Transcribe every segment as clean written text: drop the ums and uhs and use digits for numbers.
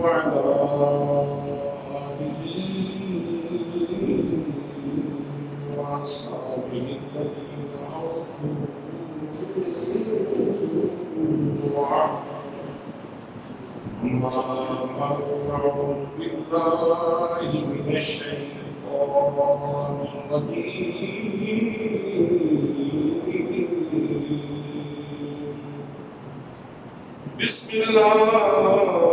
وعلى آله وأصحابه الذين أوفوا أما بعد فأعوذ بالله من الشيطان الرجيم بسم الله الرحمن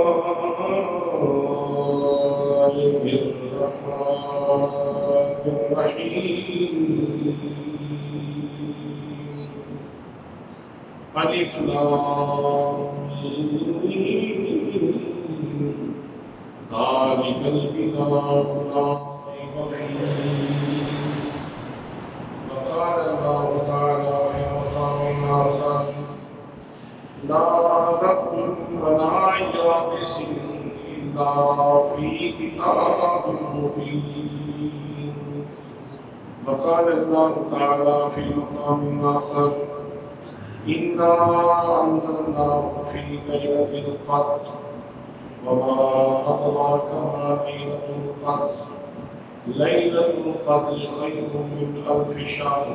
الرحيم ألف لام ذلك الكتاب لا ريب فيه وقال الله تعالى في مقام آخر لا رب ولا يابس إلا في كتاب مبين وقال الله تعالى في مقام آخر إنا أنزلناه في ليلة القدر وما أدراك ما ليلة القدر ليلة القدر خير من ألف شهر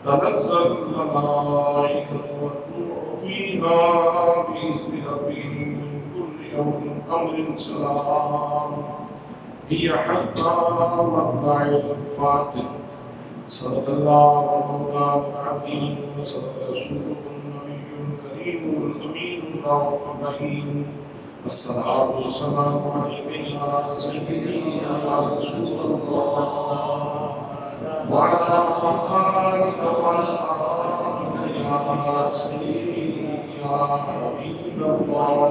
تنزل الملائكة والروح فيها بإذن ربهم من كل يوم أمر سلام هي حتى مطلع الفجر صدق الله مولانا العظيم وصدق رسوله النبي الكريم الأمين الرحيم الصلاة والسلام عليك يا سيدي يا رسول الله وعلى آلك وأصحابك يا سيدي يا حبيب الله.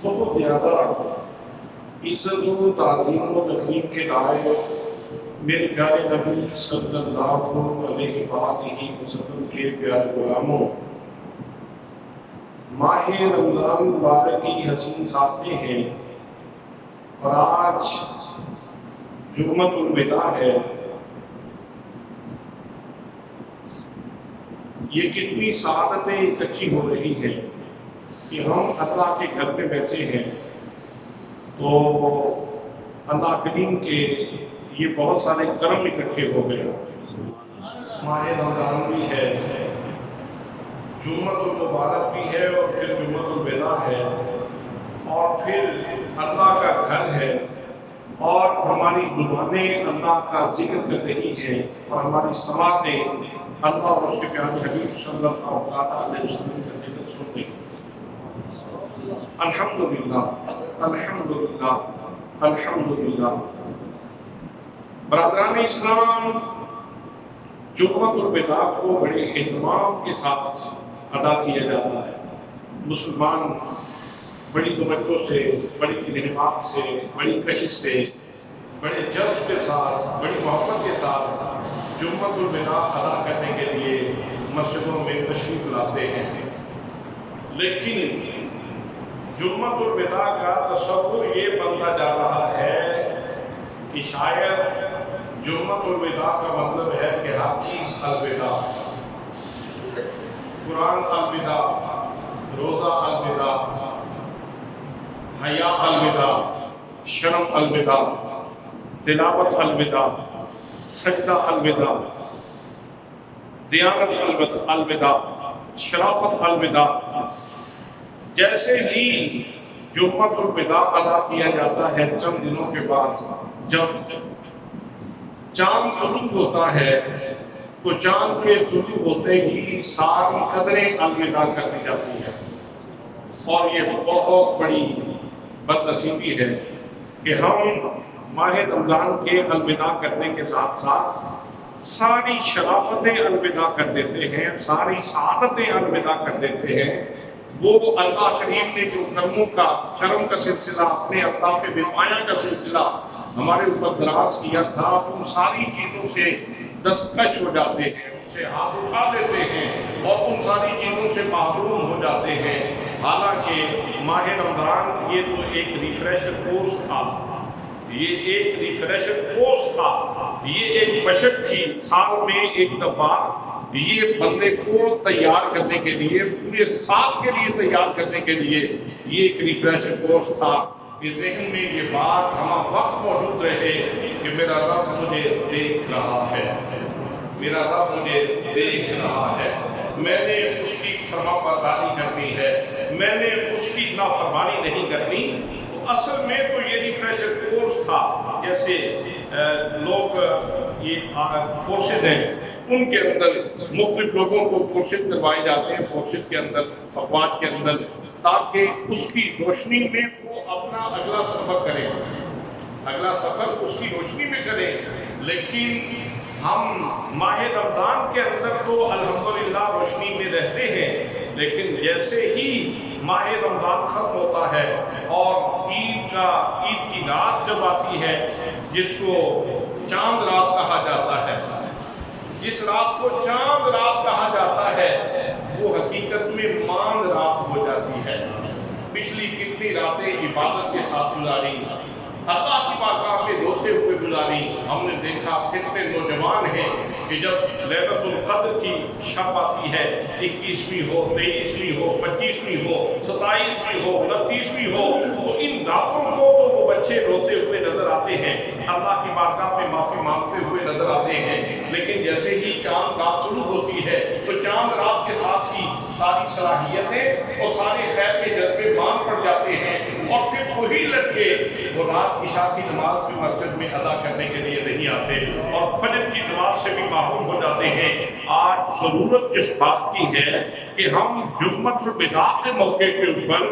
بہت زیادہ عزت و تعظیم و تکریم کے لائق میرے پیارے نبی صلی اللہ علیہ وآلہ وسلم کے پیارے غلاموں، ماہ رمضان مبارک کی حسین ساتیں ہیں اور آج جمعۃ الوداع ہے۔ یہ کتنی سعادتیں اکٹھی ہو رہی ہیں کہ ہم اللہ کے گھر میں بیٹھے ہیں تو اللہ کریم کے یہ بہت سارے کرم اکٹھے ہو گئے۔ ماہ رمضان بھی ہے، جمعۃ المبارک بھی ہے اور پھر جمعۃ الوداع ہے اور پھر اللہ کا گھر ہے اور ہماری زبانیں اللہ کا ذکر کر رہی ہیں اور ہماری سماعتیں اللہ اور اس کے پیارے حبیب صلی اللہ علیہ وسلم کا ذکر سن رہی ہیں۔ الحمدللہ الحمدللہ الحمدللہ۔ برادران اسلام، جمعۃ الوداع کو بڑے اہتمام کے ساتھ ادا کیا جاتا ہے۔ مسلمان بڑی توجہ سے، بڑی انہمام سے، بڑی کشش سے، بڑے جذب کے ساتھ، بڑی محبت کے ساتھ جمعۃ الوداع ادا کرنے کے لیے مسجدوں میں تشریف لاتے ہیں، لیکن جمعۃ الوداع کا تصور یہ بنتا جا رہا ہے کہ شاید جمعۃ الوداع کا مطلب ہے کہ ہر چیز الوداع، قرآن الوداع، روزہ الوداع، حیا الوداع، شرم الوداع، تلاوت الوداع، سجدہ الوداع، دیانت الوداع، شرافت الوداع۔ جیسے ہی جمعۃ الوداع ادا کیا جاتا ہے چند دنوں کے بعد جب چاند طلوع ہوتا ہے تو چاند کے طلوع ہوتے ہی ساری قدریں الوداع کر دی جاتی ہیں، اور یہ بہت بڑی بدنصیبی ہے کہ ہم ماہ رمضان کے الوداع کرنے کے ساتھ ساتھ ساری شرافتیں الوداع کر دیتے ہیں، ساری سعادتیں الوداع کر دیتے ہیں۔ وہ اللہ کریم نے جو کرم کا سلسلہ، اپنے اطراف بمایا کا سلسلہ ہمارے اوپر دراز کیا تھا، ان ساری چیزوں سے دستکش ہو جاتے ہیں، ان سے ہاتھ اٹھا لیتے ہیں اور ان ساری چیزوں سے محروم ہو جاتے ہیں۔ حالانکہ ماہ رمضان یہ تو ایک ریفریشر کورس تھا، یہ ایک ریفریشر کورس تھا، یہ ایک بشر تھی، سال میں ایک دفعہ یہ بندے کو تیار کرنے کے لیے، پورے سال کے لیے تیار کرنے کے لیے یہ ایک ریفریش کورس تھا کہ ذہن میں یہ بات ہمہ وقت موجود رہے کہ میرا رب مجھے دیکھ رہا ہے، میرا رب مجھے دیکھ رہا ہے، میں نے اس کی فرما برداری کرنی ہے، میں نے اس کی نافرمانی نہیں کرنی۔ اصل میں تو یہ ریفریشر کورس تھا، جیسے لوگ یہ فورسز ہیں ان کے اندر مختلف لوگوں کو کورسز کروائے جاتے ہیں، فورسز کے اندر، افواج کے اندر، تاکہ اس کی روشنی میں وہ اپنا اگلا سفر کرے، اگلا سفر اس کی روشنی میں کرے۔ لیکن ہم ماہ رمضان کے اندر تو الحمدللہ روشنی میں رہتے ہیں، لیکن جیسے ہی ماہ رمضان ختم ہوتا ہے اور عید کی رات جب آتی ہے، جس کو چاند رات کہا جاتا ہے، جس رات کو چاند رات کہا جاتا ہے، وہ حقیقت میں ماند رات ہو جاتی ہے۔ پچھلی کتنی راتیں عبادت کے ساتھ گزاری، اللہ کی بارگاہ میں روتے ہوئے گزاری۔ ہم نے دیکھا کتنے نوجوان ہیں کہ جب لیلۃ القدر کی شب آتی ہے، 21ویں ہو، 23ویں ہو، 25ویں ہو، 27ویں ہو، 29ویں ہو، تو ان راتوں کو تو وہ بچے روتے ہوئے نظر آتے ہیں، اللہ کی بارگاہ میں معافی مانگتے ہوئے نظر آتے ہیں۔ لیکن جیسے ہی چاند رات شروع ہوتی ہے تو چاند رات کے ساتھ ہی ساری صلاحیتیں اور سارے خیر کے جذبے مان پڑ جاتے ہیں، اور پھر وہی لڑکے وہ رات عشاء کی نماز بھی مسجد میں ادا کرنے کے لیے نہیں آتے اور فجر کی نماز سے بھی محروم ہو جاتے ہیں۔ آج ضرورت اس بات کی ہے کہ ہم جمعۃ الوداع کے موقع کے اوپر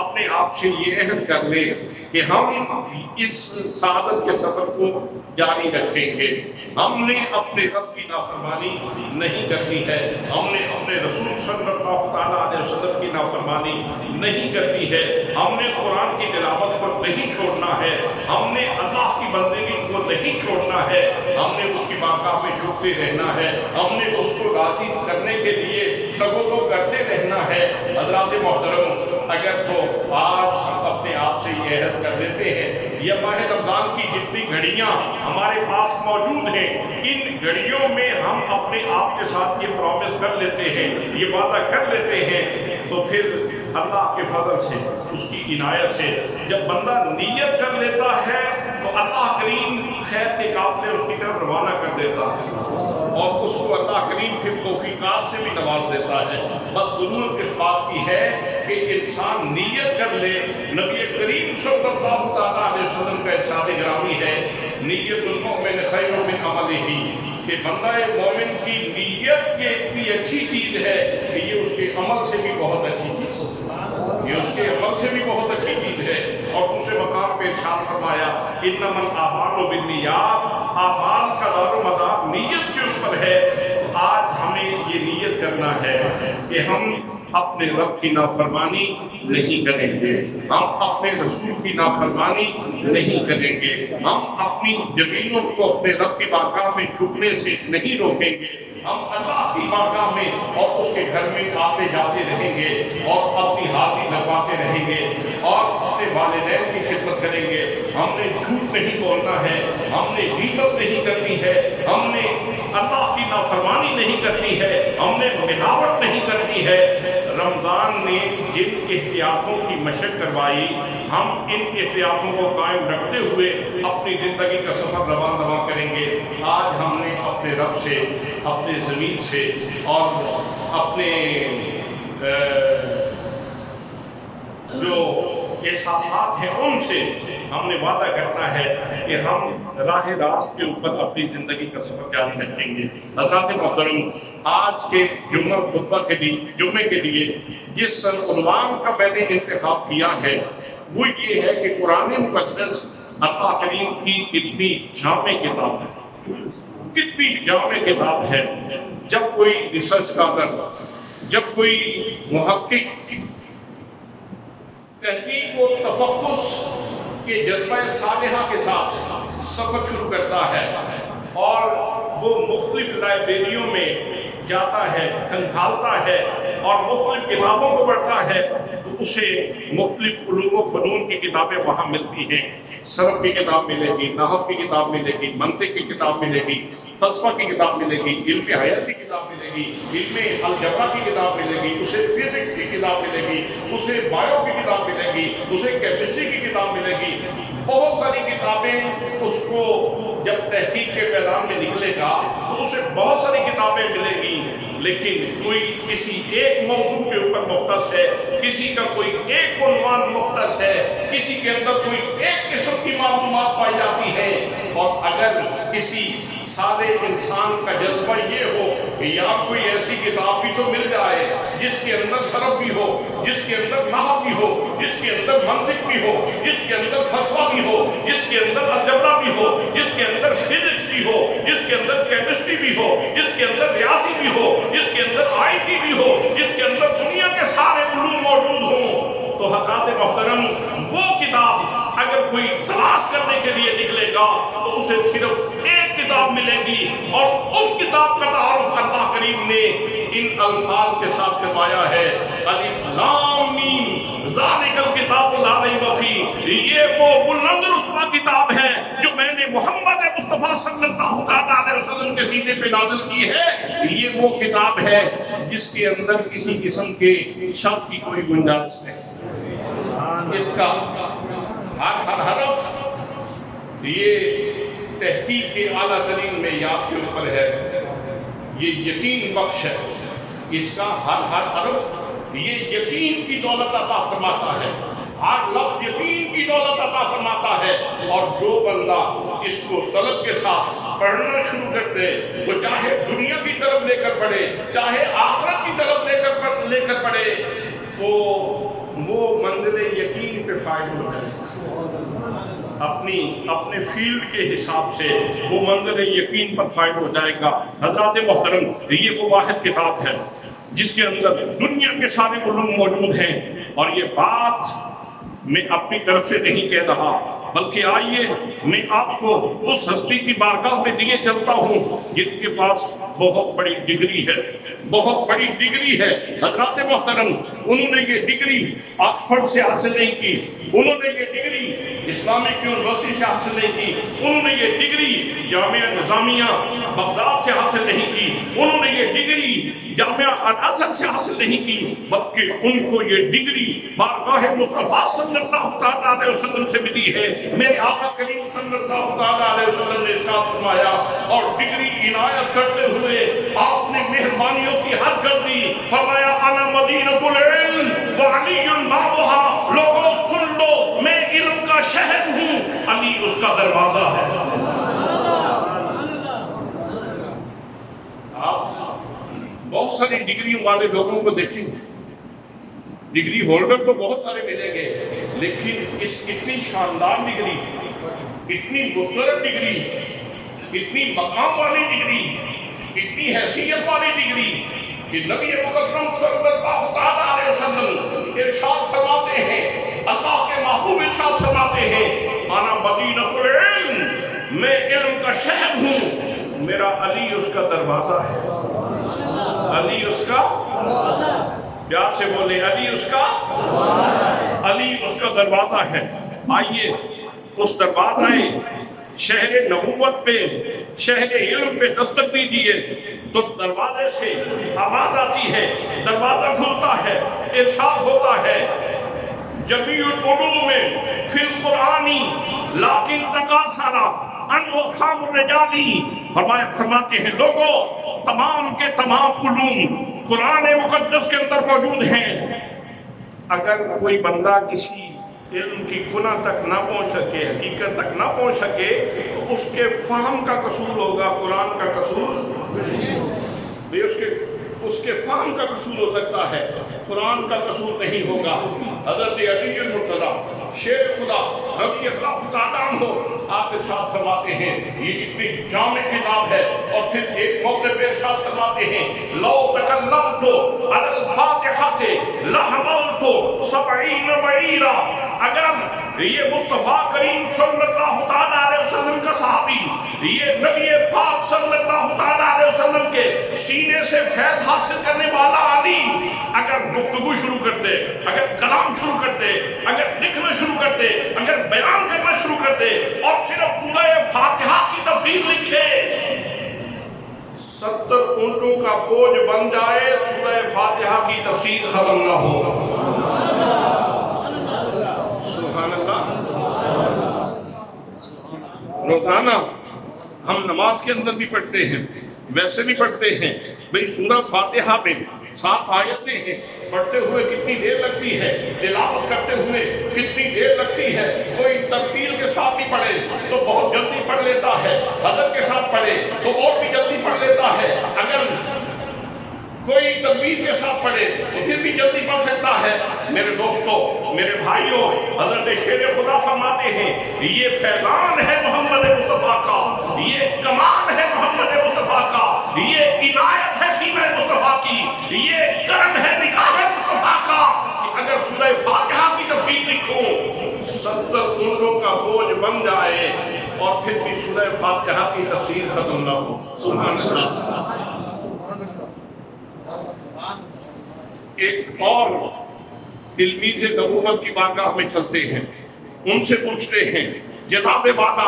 اپنے آپ سے یہ عہد کر لیں کہ ہم اس سعادت کے سفر کو جاری رکھیں گے۔ ہم نے اپنے رب کی نافرمانی نہیں کرنی ہے، ہم نے اپنے رسول صلی اللہ تعالیٰ علیہ وسلم کی نافرمانی نہیں کرنی ہے، ہم نے قرآن کی تلاوت کو نہیں چھوڑنا ہے، ہم نے اللہ کی بندگی کو نہیں چھوڑنا ہے، ہم نے اس کی بارگاہ میں جھکتے رہنا ہے، ہم نے اس کو راضی کرنے کے لیے تگو کرتے رہنا ہے۔ حضرات محترم، اگر تو آج ہم اپنے آپ سے یہ عہد کر لیتے ہیں، یہ ماہ رمضان کی جتنی گھڑیاں ہمارے پاس موجود ہیں، ان گھڑیوں میں ہم اپنے آپ کے ساتھ یہ پرومس کر لیتے ہیں، یہ وعدہ کر لیتے ہیں، تو پھر اللہ کے فضل سے، اس کی عنایت سے جب بندہ نیت کر لیتا ہے تو اللہ کریم خیر کے قافلے اس کی طرف روانہ کر دیتا ہے اور اس کو اللہ کریم پھر توفیقات سے بھی نواز دیتا ہے۔ بس ضرورت اس بات کی ہے کہ انسان نیت کر لے۔ نبی کریم صلی اللہ تعالیٰ علیہ وسلم کا ارشاد گرامی ہے، نیت المؤمن خیر من عملہ، کہ بندہ مومن کی نیت یہ اتنی اچھی چیز ہے کہ یہ اس کے عمل سے بھی بہت اچھی چیز ہے، یہ اس کے عمل سے بھی بہت اچھی چیز ہے۔ اور دوسرے مقام پہ ارشاد فرمایا، انما الاعمال بالنیات، اعمال کا دار و مدار نیت کے اوپر ہے۔ آج ہمیں یہ نیت کرنا ہے کہ ہم اپنے رب کی نافرمانی نہیں کریں گے، ہم اپنے رسول کی نافرمانی نہیں کریں گے، ہم اپنی زمینوں کو اپنے رب کی بارگاہ میں جھکنے سے نہیں روکیں گے، ہم اللہ کی بارگاہ میں اور اس کے گھر میں آتے جاتے رہیں گے اور اپنی حاضری لگواتے رہیں گے اور اپنے والدین کی خدمت کریں گے۔ ہم نے جھوٹ نہیں بولنا ہے، ہم نے غیبت نہیں کرنی ہے، ہم نے اللہ کی نافرمانی نہیں کرنی ہے، ہم نے ملاوٹ نہیں کرنی ہے۔ رمضان نے جن احتیاطوں کی مشق کروائی، ہم ان احتیاطوں کو قائم رکھتے ہوئے اپنی زندگی کا سفر رواں کریں گے۔ آج ہم نے اپنے رب سے، اپنے زمین سے اور اپنے جو احساسات ہیں ان سے ہم نے وعدہ کرنا ہے کہ ہم راہ راست کے اوپر اپنی زندگی کا سفر جاری رکھیں گے۔ حضرات محترم، آج کے جمعہ خطبہ کے لیے، جمعے کے لیے جس عنوان کا میں نے انتخاب کیا ہے وہ یہ ہے کہ قرآن مقدس اللہ کریم کی کتنی جامع کتاب ہے، کتنی جامع کتاب ہے۔ جب کوئی ریسرچ اسکالر، جب کوئی محقق تحقیق و تفحص کے جذبہ صالحہ کے ساتھ سفر شروع کرتا ہے اور وہ مختلف لائبریریوں میں جاتا ہے، کھنگالتا ہے اور مختلف کتابوں کو پڑھتا ہے تو اسے مختلف علوم و فنون کی کتابیں وہاں ملتی ہیں. صرف کی کتاب ملے گی، نحو کی کتاب ملے گی، منطق کی کتاب ملے گی، فلسفہ کی کتاب ملے گی، علم حیات کی کتاب ملے گی، علم الجبرا کی کتاب ملے گی، اسے فزکس کی کتاب ملے گی، اسے بایو کی کتاب ملے گی، اسے کیمسٹری کی کتاب ملے گی. بہت ساری کتابیں اس کو جب تحقیق کے میدان میں نکلے گا تو اسے بہت ساری کتابیں ملے گی. لیکن کوئی کسی ایک موضوع کے اوپر مختص ہے، کسی کا کوئی ایک عنوان مختص ہے، کسی کے اندر کوئی ایک قسم کی معلومات پائی جاتی ہے. اور اگر کسی سادے انسان کا جذبہ یہ ہو کہ یا کوئی ایسی کتاب بھی تو مل جائے جس کے اندر صرف بھی ہو، جس کے اندر نحو بھی ہو، جس کے اندر منطق بھی ہو، جس کے اندر فلسفہ بھی ہو، جس کے اندر الجبرا بھی ہو، جس کے اندر فزکس بھی ہو، جس کے اندر کیمسٹری بھی ہو، جس کے اندر ریاضی بھی ہو، جس کے اندر آئی ٹی بھی ہو، جس کے اندر دنیا کے سارے علوم موجود ہوں، تو حضرات محترم وہ کتاب اگر کوئی تلاش کرنے کے لیے نکلے گا تو اسے صرف ایک کتاب ملے گی. اور اس کتاب کا تعارف اللہ کریم نے ان الفاظ کے ساتھ کروایا ہے: الف لام میم ذالک الکتاب لا ریب فیہ. یہ وہ بلند رتبہ کتاب ہے جو میں نے محمد مصطفیٰ صلی اللہ علیہ وسلم کے سینے پہ نازل کی ہے. یہ وہ کتاب ہے جس کے اندر کسی قسم کے شک کی کوئی گنجائش نہیں. اس کا ہر حرف یہ تحقیق کے اعلیٰ ترین معیار کے اوپر ہے. یہ یقین بخش ہے. اس کا ہر حرف یہ یقین کی دولت عطا فرماتا ہے. ہر لفظ یقین کی دولت عطا فرماتا ہے. اور جو بندہ اس کو طلب کے ساتھ پڑھنا شروع کر دے، وہ چاہے دنیا کی طرف لے کر پڑھے، چاہے آخرت کی طرف لے کر پڑھے، تو وہ منزل یقین پہ فائد ہو جائے. اپنے فیلڈ کے حساب سے وہ منزل یقین پر فائد ہو جائے گا. حضرات محترم، یہ وہ واحد کتاب ہے جس کے اندر دنیا کے سارے علوم موجود ہیں. اور یہ بات میں اپنی طرف سے نہیں کہہ رہا، بلکہ آئیے میں آپ کو اس ہستی کی بارگاہ میں لیے چلتا ہوں جن کے پاس بہت بڑی ڈگری ہے، بہت بڑی ڈگری ہے. حضرات محترم، انہوں نے یہ ڈگری آکسفورڈ سے حاصل نہیں کی، انہوں نے یہ ڈگری اسلامک یونیورسٹی سے حاصل نہیں کی، انہوں نے یہ ڈگری جامعہ نظامیہ بغداد سے حاصل نہیں کی، انہوں نے یہ ڈگری جامعہ الازہر سے حاصل نہیں کی، بلکہ ان کو یہ ڈگری بارگاہ مصطفیٰ صلی اللہ علیہ وسلم سے ملی ہے. میرے آقا کریم صلی اللہ علیہ وسلم نے ارشاد فرمایا اور ڈگری عنایت کرتے ہوئے آپ نے مہربانیوں کی حد کر دی. فرمایا انا مدینۃ العلم وعلی بابها. لوگوں سن لو، میں علم کا شہر ہوں، علی اس کا دروازہ ہے. آپ بہت ساری ڈگریوں والے لوگوں کو دیکھیں گے، ڈگری ہولڈر تو بہت سارے ملیں گے، لیکن اس اتنی شاندار ڈگری، اتنی مسترد ڈگری، اتنی مقام والی ڈگری، اتنی حیثیت والی ڈگری کہ نبی مکرم صلی اللہ علیہ وسلم ارشاد فرماتے ہیں، اللہ کے محبوب ارشاد فرماتے ہیں، انا مدینۃ العلم، میں علم کا شہر ہوں، میرا علی اس کا دروازہ ہے. علی اس کا، پیار سے بولے، علی اس کا، علی اس کا دروازہ ہے. آئیے اس دروازہ شہر نبوت پہ، شہر علم پہ دستک دیجیے تو دروازے سے آواز آتی ہے، دروازہ کھلتا ہے، ارشاد ہوتا ہے جمیع العلوم فی القرآنی لیکن تقاصر عن وفام الرجالی. فرماتے ہیں لوگوں، تمام کے تمام علوم قرآن مقدس کے اندر موجود ہیں. اگر کوئی بندہ کسی علم کی کنہ تک نہ پہنچ سکے، حقیقت تک نہ پہنچ سکے، تو اس کے فہم کا قصور ہوگا، قرآن کا قصور بھی. اس کے فہم کا قصور ہو سکتا ہے، قرآن کا قصور نہیں ہوگا. حضرت علی المرتضیٰ شیر خدا رضی اللہ تعالیٰ عنہ آپ ارشاد فرماتے ہیں، یہ اتنی جامع کتاب ہے. اور پھر ایک موقع پہ ارشاد فرماتے ہیں، لو تکلمت علی الفاتحۃ لحملت 70 بعیرا. اگر یہ مصطفیٰ کریم صلی اللہ تعالیٰ علیہ وسلم کا صحابی، یہ نبی پاک صلی اللہ تعالیٰ علیہ وسلم کے سینے سے فیض حاصل کرنے والا علی اگر گفتگو شروع کر دے، اگر کلام شروع کر دے، اگر لکھنا شروع کر دے، اگر بیان کرنا شروع کر دے اور صرف سورہ فاتحہ کی تفسیر لکھے، 70 اونٹوں کا بوجھ بن جائے، سورہ فاتحہ کی تفسیر ختم نہ ہو۔ سبحان اللہ۔ روزانہ ہم نماز کے اندر بھی پڑھتے ہیں، ویسے بھی پڑھتے ہیں، بھئی سورہ فاتحہ میں 7 آیتیں ہیں، پڑھتے ہوئے کتنی دیر لگتی ہے، تلاوت کرتے ہوئے کتنی دیر لگتی ہے۔ کوئی ترتیل کے ساتھ بھی پڑھے تو بہت جلدی پڑھ لیتا ہے، حضر کے ساتھ پڑھے تو بہت بھی جلدی پڑھ لیتا ہے، اگر کوئی تدبیر کے ساتھ پڑھے تو پھر بھی جلدی پڑھ سکتا ہے۔ میرے دوستو، میرے بھائیوں، حضرت شیر خدا فرماتے ہیں یہ فیضان ہے محمد مصطفیٰ کا، یہ کمال ہے محمد مصطفیٰ کا، یہ عنایت ہے سینہ مصطفیٰ کی، یہ کرم ہے نگاہ مصطفیٰ کا کہ اگر سورہ فاتحہ کی تفسیر لکھوں 70 اونٹوں کا بوجھ بن جائے اور پھر بھی سورہ فاتحہ کی تفسیر ختم نہ ہو۔ سبحان اللہ۔ ایک اور تلمیذ نبوت کی بارگاہ میں چلتے ہیں، ان سے پوچھتے ہیں جناب والا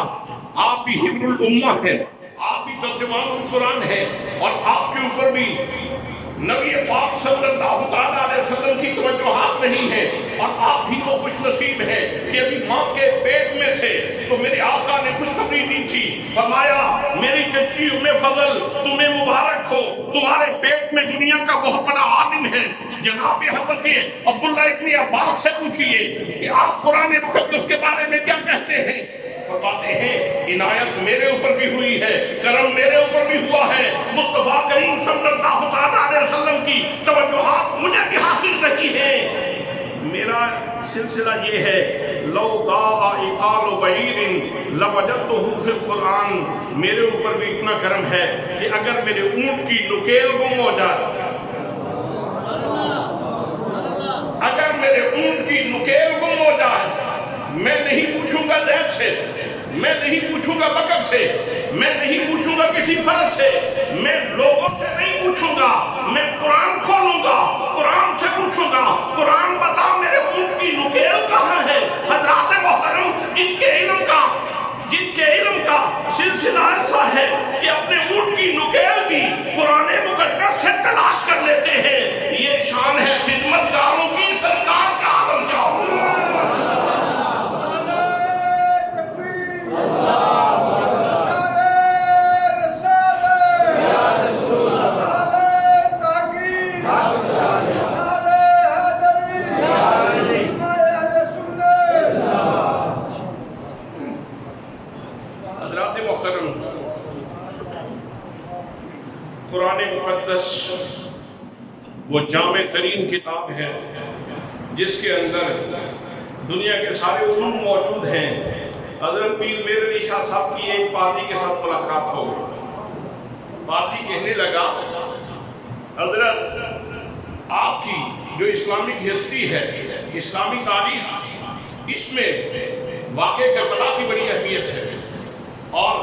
آپ بھی حبر الامہ ہیں، آپ بھی ترجمان القرآن ہیں اور آپ کے اوپر بھی نبی پاک صلی اللہ علیہ وسلم کی توجہات نہیں ہیں اور آپ بھی تو خوش نصیب ہیں کہ ابھی ماں کے پیٹ میں تھے تو میرے آقا نے خوشخبری دی تھی، فرمایا میری چچی ام فضل تمہیں مبارک ہو، تمہارے پیٹ میں دنیا کا بہت بڑا عالم ہے۔ جناب حضرت عبداللہ ابن عباس سے پوچھئے کہ آپ قرآن مقدس کے بارے میں کیا کہتے ہیں؟ فرماتے ہیں عنایت میرے اوپر بھی ہوئی ہے، کرم میرے اوپر بھی ہوا ہے، مصطفیٰ کریم صلی اللہ علیہ وسلم کی توجہات مجھے بھی حاصل رہی ہے۔ میرا سلسلہ یہ ہے لو ضاع عقال بعیر لوجدتہ فی القرآن، میرے اوپر بھی اتنا کرم ہے کہ اگر میرے اونٹ کی نکیل گم ہو جائے، اگر میرے اونٹ کی نکیل گم ہو جائے، میں نہیں پوچھوں گا زید سے، میں نہیں پوچھوں گا بکر سے، میں نہیں پوچھوں گا کسی فرد سے، میں لوگوں سے نہیں پوچھوں گا، میں قرآن کھولوں گا، قرآن سے پوچھوں گا، قرآن بتا میرے اونٹ کی نکیل کہاں ہے۔ حضرات محترم، جن کے علم کا سلسلہ ایسا ہے کہ اپنے اونٹ کی نکیل بھی قرآن مقدس سے تلاش کر لیتے ہیں، یہ شان ہے خدمتگاروں کی، سرکار کا عالم کیا ہوگا۔ قرآن مقدس وہ جامع ترین کتاب ہے جس کے اندر دنیا کے سارے علوم موجود ہیں۔ حضرت پیر میر علی شاہ صاحب کی ایک پادری کے ساتھ ملاقات ہو گئی، پادری کہنے لگا حضرت آپ کی جو اسلامک ہسٹری ہے، اسلامی تاریخ، اس میں واقع کربلا کی بڑی اہمیت ہے اور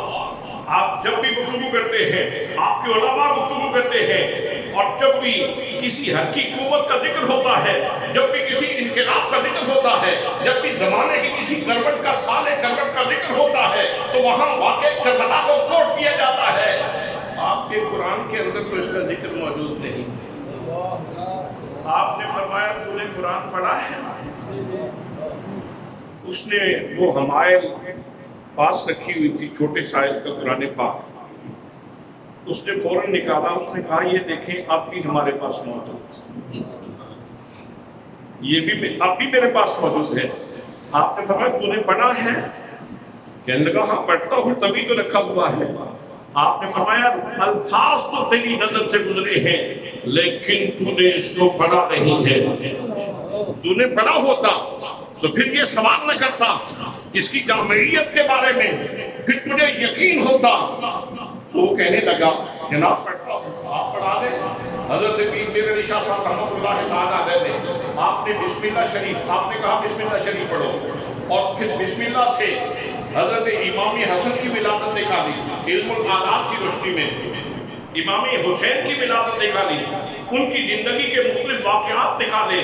آپ جب بھی گفتگو کرتے ہیں، آپ کے علماء گفتگو کرتے ہیں اور جب بھی کسی حقی قوت کا ذکر ہوتا ہے، جب بھی کسی انقلاب کا ذکر ہوتا ہے، جب بھی زمانے کی کسی کروٹ کا سال کروٹ کا ذکر ہوتا ہے تو وہاں واقع کربلا کو کوٹ کیا جاتا ہے۔ آپ کے قرآن کے اندر تو اس کا ذکر موجود نہیں۔ آپ نے فرمایا تو نے قرآن پڑھا ہے؟ اس نے وہ حمائل پاس رکھی ہوئی تھی، چھوٹے سائز کا قرآن پاک، اس نے فوراً نکالا، اس نے کہا یہ دیکھیں اب بھی ہمارے پاس موجود، یہ بھی اب بھی میرے پاس موجود ہے۔ آپ نے فرمایا تو نے پڑھا ہے؟ کہنے لگا ہاں پڑھتا ہوں، تبھی تو رکھا ہوا ہے۔ آپ نے فرمایا الفاظ تو تیری نظر سے گزرے ہیں لیکن تو نے اس کو پڑھا نہیں ہے، تو نے پڑھا ہوتا تو پھر یہ سوال نہ کرتا اس کی جامعیت کے بارے میں، پھر تجھے یقین ہوتا۔ تو وہ کہنے لگا جناب پڑھتا ہوں، آپ پڑھا دیں۔ حضرت پیر میر علی شاہ صاحب رحمۃ اللہ تعالیٰ علیہ نے آپ نے بسم اللہ شریف، آپ نے کہا بسم اللہ شریف پڑھو اور پھر بسم اللہ سے حضرت امام حسن کی ولادت نکالی علم الآداب کی روشنی میں۔ امام حسین کی ولادت نکالی، ان کی زندگی کے مختلف واقعات نکالے،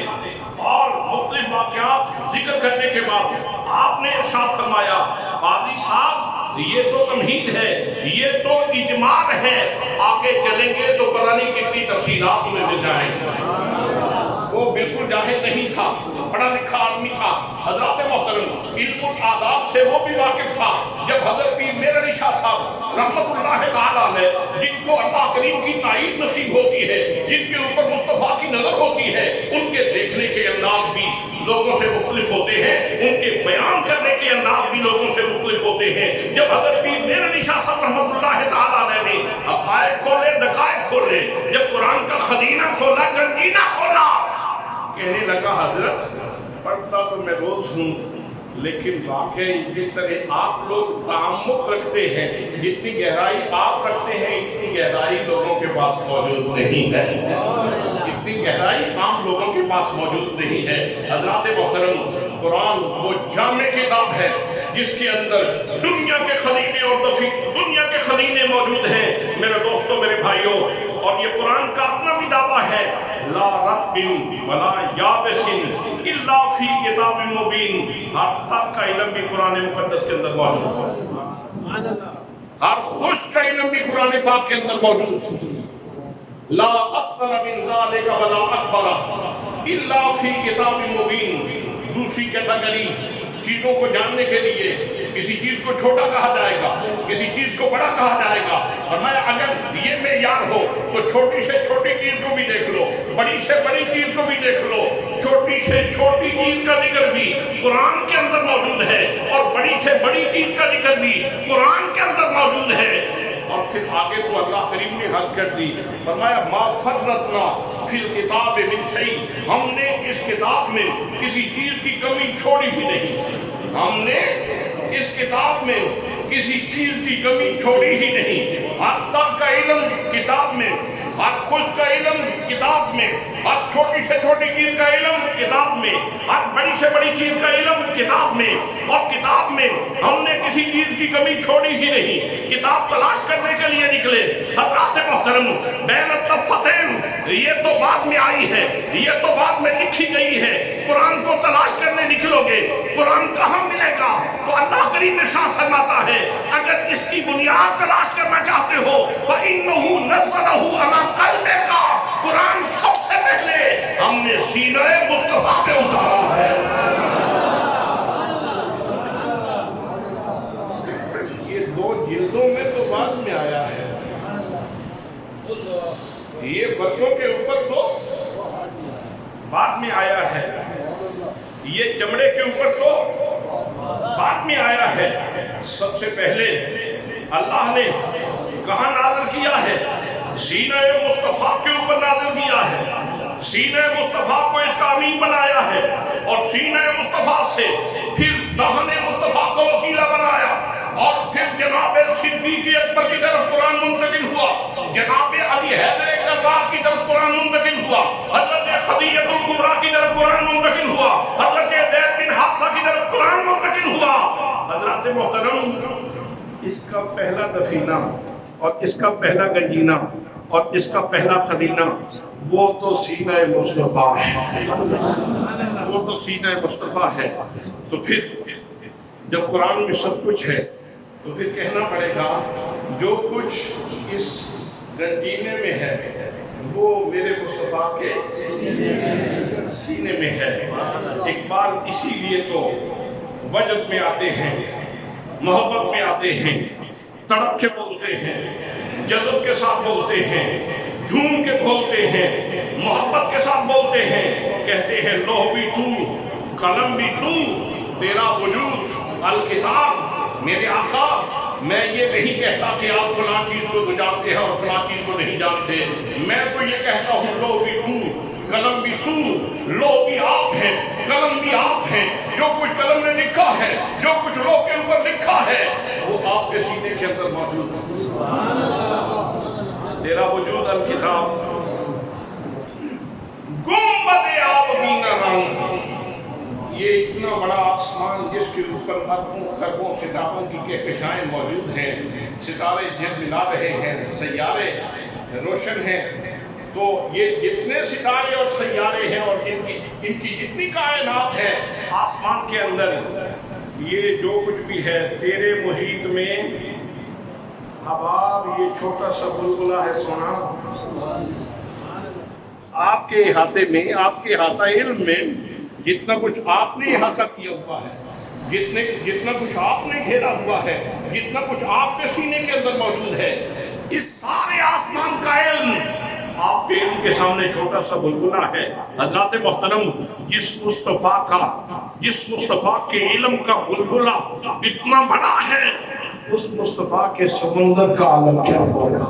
اور مختلف واقعات ذکر کرنے کے بعد آپ نے ارشاد فرمایا قاضی صاحب یہ تو تمہید ہے، یہ تو اجمال ہے، آگے چلیں گے تو پتہ نہیں کتنی تفصیلات میں مل جائیں گے۔ وہ بالکل جاہل نہیں تھا، پڑھا لکھا آدمی تھا، حضرات محترم علم آداب سے وہ بھی واقف تھا۔ جب حضرت پیر میر علی شاہ صاحب رحمت اللہ تعالیٰ علیہ، جن کو اللہ کریم کی تائید نصیب ہوتی ہے، جن کے اوپر مصطفیٰ کی نظر ہوتی ہے، ان کے دیکھنے کے انداز بھی لوگوں سے مختلف ہوتے ہیں، ان کے بیان کرنے کے انداز بھی لوگوں سے مختلف ہوتے ہیں۔ جب حضرت پیر میر علی شاہ صاحب رحمت اللہ تعالیٰ علیہ نے حقائق کھولے، دقائق کھولے، جب قرآن کا خزینہ کھولا، گنجینہ کھولا، کہنے لگا حضرت پڑھتا تو میں روز ہوں، لیکن واقعی جس طرح آپ لوگ تعمق رکھتے ہیں، جتنی گہرائی آپ رکھتے ہیں اتنی گہرائی لوگوں کے پاس موجود نہیں ہے، اتنی گہرائی عام لوگوں کے پاس موجود نہیں ہے۔ حضرات محترم قرآن وہ جامع کتاب ہے جس کے اندر دنیا کے خزینے اور دنیا کے خزینے موجود ہیں۔ میرے دوستوں، میرے بھائیوں، اور یہ قرآن کا اپنا بھی دعویٰ ہے لا رتب ولا یابس الا فی کتاب مبین۔ ہر تک کا علم بھی قرآن مقدس کے اندر موجود ہے، ہر خشک کا علم بھی قرآن پاک کے اندر موجود ہے۔ لا اصغر من ذلک ولا اکبر الا فی کتاب مبین۔ دوسری کیٹیگری چیزوں کو جاننے کے لیے کسی چیز کو چھوٹا کہا جائے گا، کسی چیز کو بڑا کہا جائے گا، فرمایا اگر یہ معیار ہو تو چھوٹی سے چھوٹی چیز کو بھی دیکھ لو، بڑی سے بڑی چیز کو بھی دیکھ لو۔ چھوٹی سے چھوٹی چیز کا ذکر بھی قرآن کے اندر موجود ہے، اور بڑی سے بڑی چیز کا ذکر بھی قرآن کے اندر موجود ہے۔ اور پھر آگے تو اللہ کریم نے حد کر دی، فرمایا ما فرطنا فی الکتاب من شیء، ہم نے اس کتاب میں کسی چیز کی کمی چھوڑی ہی نہیں، ہم نے اس کتاب میں کسی چیز کی کمی چھوڑی ہی نہیں۔ ہر تک کا علم کتاب میں، ہر خود کا علم کتاب میں، ہر چھوٹی سے چھوٹی چیز کا علم کتاب میں، ہر بڑی سے بڑی چیز کا علم کتاب میں، اور کتاب میں ہم نے کسی چیز کی کمی چھوڑی ہی نہیں۔ کتاب تلاش کرنے کے لیے نکلے حضرات محترم، بین الطفتین، یہ تو بعد میں آئی ہے، یہ تو بعد میں لکھی گئی ہے۔ قرآن کو تلاش کرنے نکلو گے، قرآن کہاں ملے گا؟ تو اللہ کریم ارشاد فرماتا ہے اگر اس کی بنیاد تلاش کرنا چاہتے ہو فَإِنَّهُ نَزَّلَهُ عَلَىٰ قَلْبِكَ، قرآن سب سے پہلے ہم نے سینہ مصطفیٰ پہ اتارا ہے۔ یہ دو جلدوں میں تو بعد میں آیا ہے، یہ پتوں کے اوپر تو بعد میں آیا ہے، یہ چمڑے کے اوپر تو بعد میں آیا ہے۔ سب سے پہلے اللہ نے کہاں نازل کیا ہے؟ سینہ مصطفیٰ کے اوپر نازل کیا ہے، سینہ مصطفیٰ کو اس کا امین بنایا ہے، اور سینہ مصطفیٰ سے پھر دہن مصطفیٰ کو وسیلہ بنایا، اور پھر جناب صدیق اکبر کی طرف قرآن منتقل ہوا، جناب علی حیدر کرار کی طرف قرآن منتقل ہوا، حضرت خدیجہ الکبریٰ کی طرف قرآن منتقل ہوا، حضرت زید بن حارثہ کی طرف قرآن منتقل ہوا۔ حضرات محترم، اس کا پہلا دفینہ اور اس کا پہلا گنجینہ اور اس کا پہلا خزینہ وہ تو سینہ مصطفیٰ ہے، وہ تو سینہ مصطفیٰ ہے۔ تو پھر جب قرآن میں سب کچھ ہے تو پھر کہنا پڑے گا جو کچھ اس گنجینے میں ہے وہ میرے مصطفیٰ کے سینے میں ہے۔ اقبال اسی لیے تو وجد میں آتے ہیں، محبت میں آتے ہیں، تڑپ کے بولتے ہیں، جذب کے ساتھ بولتے ہیں، جھوم کے بولتے ہیں، محبت کے ساتھ بولتے ہیں، کہتے ہیں لوح بھی تو، قلم بھی تو، تیرا وجود الکتاب۔ میرے آقا، میں یہ نہیں کہتا کہ آپ فلاں چیز کو جانتے ہیں اور فلاں چیز کو نہیں جانتے، میں تو یہ کہتا ہوں لوح بھی تو، قلم بھی تو، لوح بھی آپ ہیں، قلم بھی آپ ہیں، جو کچھ قلم نے لکھا ہے، جو کچھ لوح کے اوپر لکھا ہے وہ آپ کے سینے کے اندر موجود ہے۔ تیرا وجود الکتاب، گنبد آبگینہ رنگ، یہ اتنا بڑا آسمان جس کے اوپر اربوں خربوں ستاروں کی کہکشائیں موجود ہیں، ستارے جلملا رہے ہیں، سیارے روشن ہیں، تو یہ جتنے ستارے اور سیارے ہیں اور ان کی جتنی کائنات ہے آسمان کے اندر، یہ جو کچھ بھی ہے تیرے محیط میں حباب یہ چھوٹا سا بلبلہ ہے سونا، آپ کے احاطے میں، آپ کے احاطہ علم میں جتنا کچھ آپ نے احاطہ کیا ہوا ہے، جتنا کچھ آپ نے گھیرا ہوا ہے، جتنا کچھ آپ کے سینے کے اندر موجود ہے، اس سارے آسمان کا علم آپ کے علم کے سامنے چھوٹا سا بلبلہ ہے۔ حضرات محترم، جس مصطفیٰ کے علم کا بلبلہ اتنا بڑا ہے، اس مصطفیٰ کے سمندر کا عالم کیا ہوگا،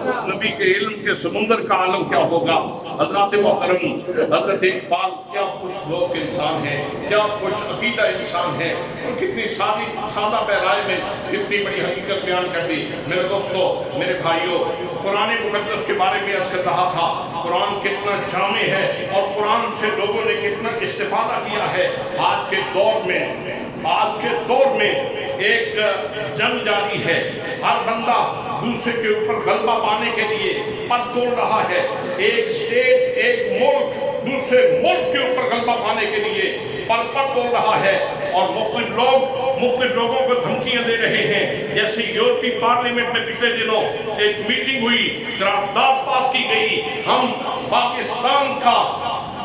اس نبی کے علم کے سمندر کا عالم کیا ہوگا۔ حضرات محترم، حضرت اقبال کیا خوش ذوق انسان ہے، کیا خوش عقیدہ انسان ہے، اور کتنی سادہ پیرائے میں کتنی بڑی حقیقت بیان کر دی۔ میرے دوستو، میرے بھائیوں، قرآن مقدس کے بارے میں عرض کر رہا تھا، قرآن کتنا جامع ہے اور قرآن سے لوگوں نے کتنا استفادہ کیا ہے۔ آج کے دور میں ایک جنگ جاری ہے، ہر بندہ دوسرے کے اوپر غلبہ پانے کے لیے پت توڑ رہا ہے، ایک اسٹیٹ، ایک ملک دوسرے ملک کے اوپر غلبہ پانے کے لیے پت توڑ رہا ہے، اور مختلف لوگوں کو دھمکیاں دے رہے ہیں۔ جیسے یورپی پارلیمنٹ میں پچھلے دنوں ایک میٹنگ ہوئی، قرارداد پاس کی گئی، ہم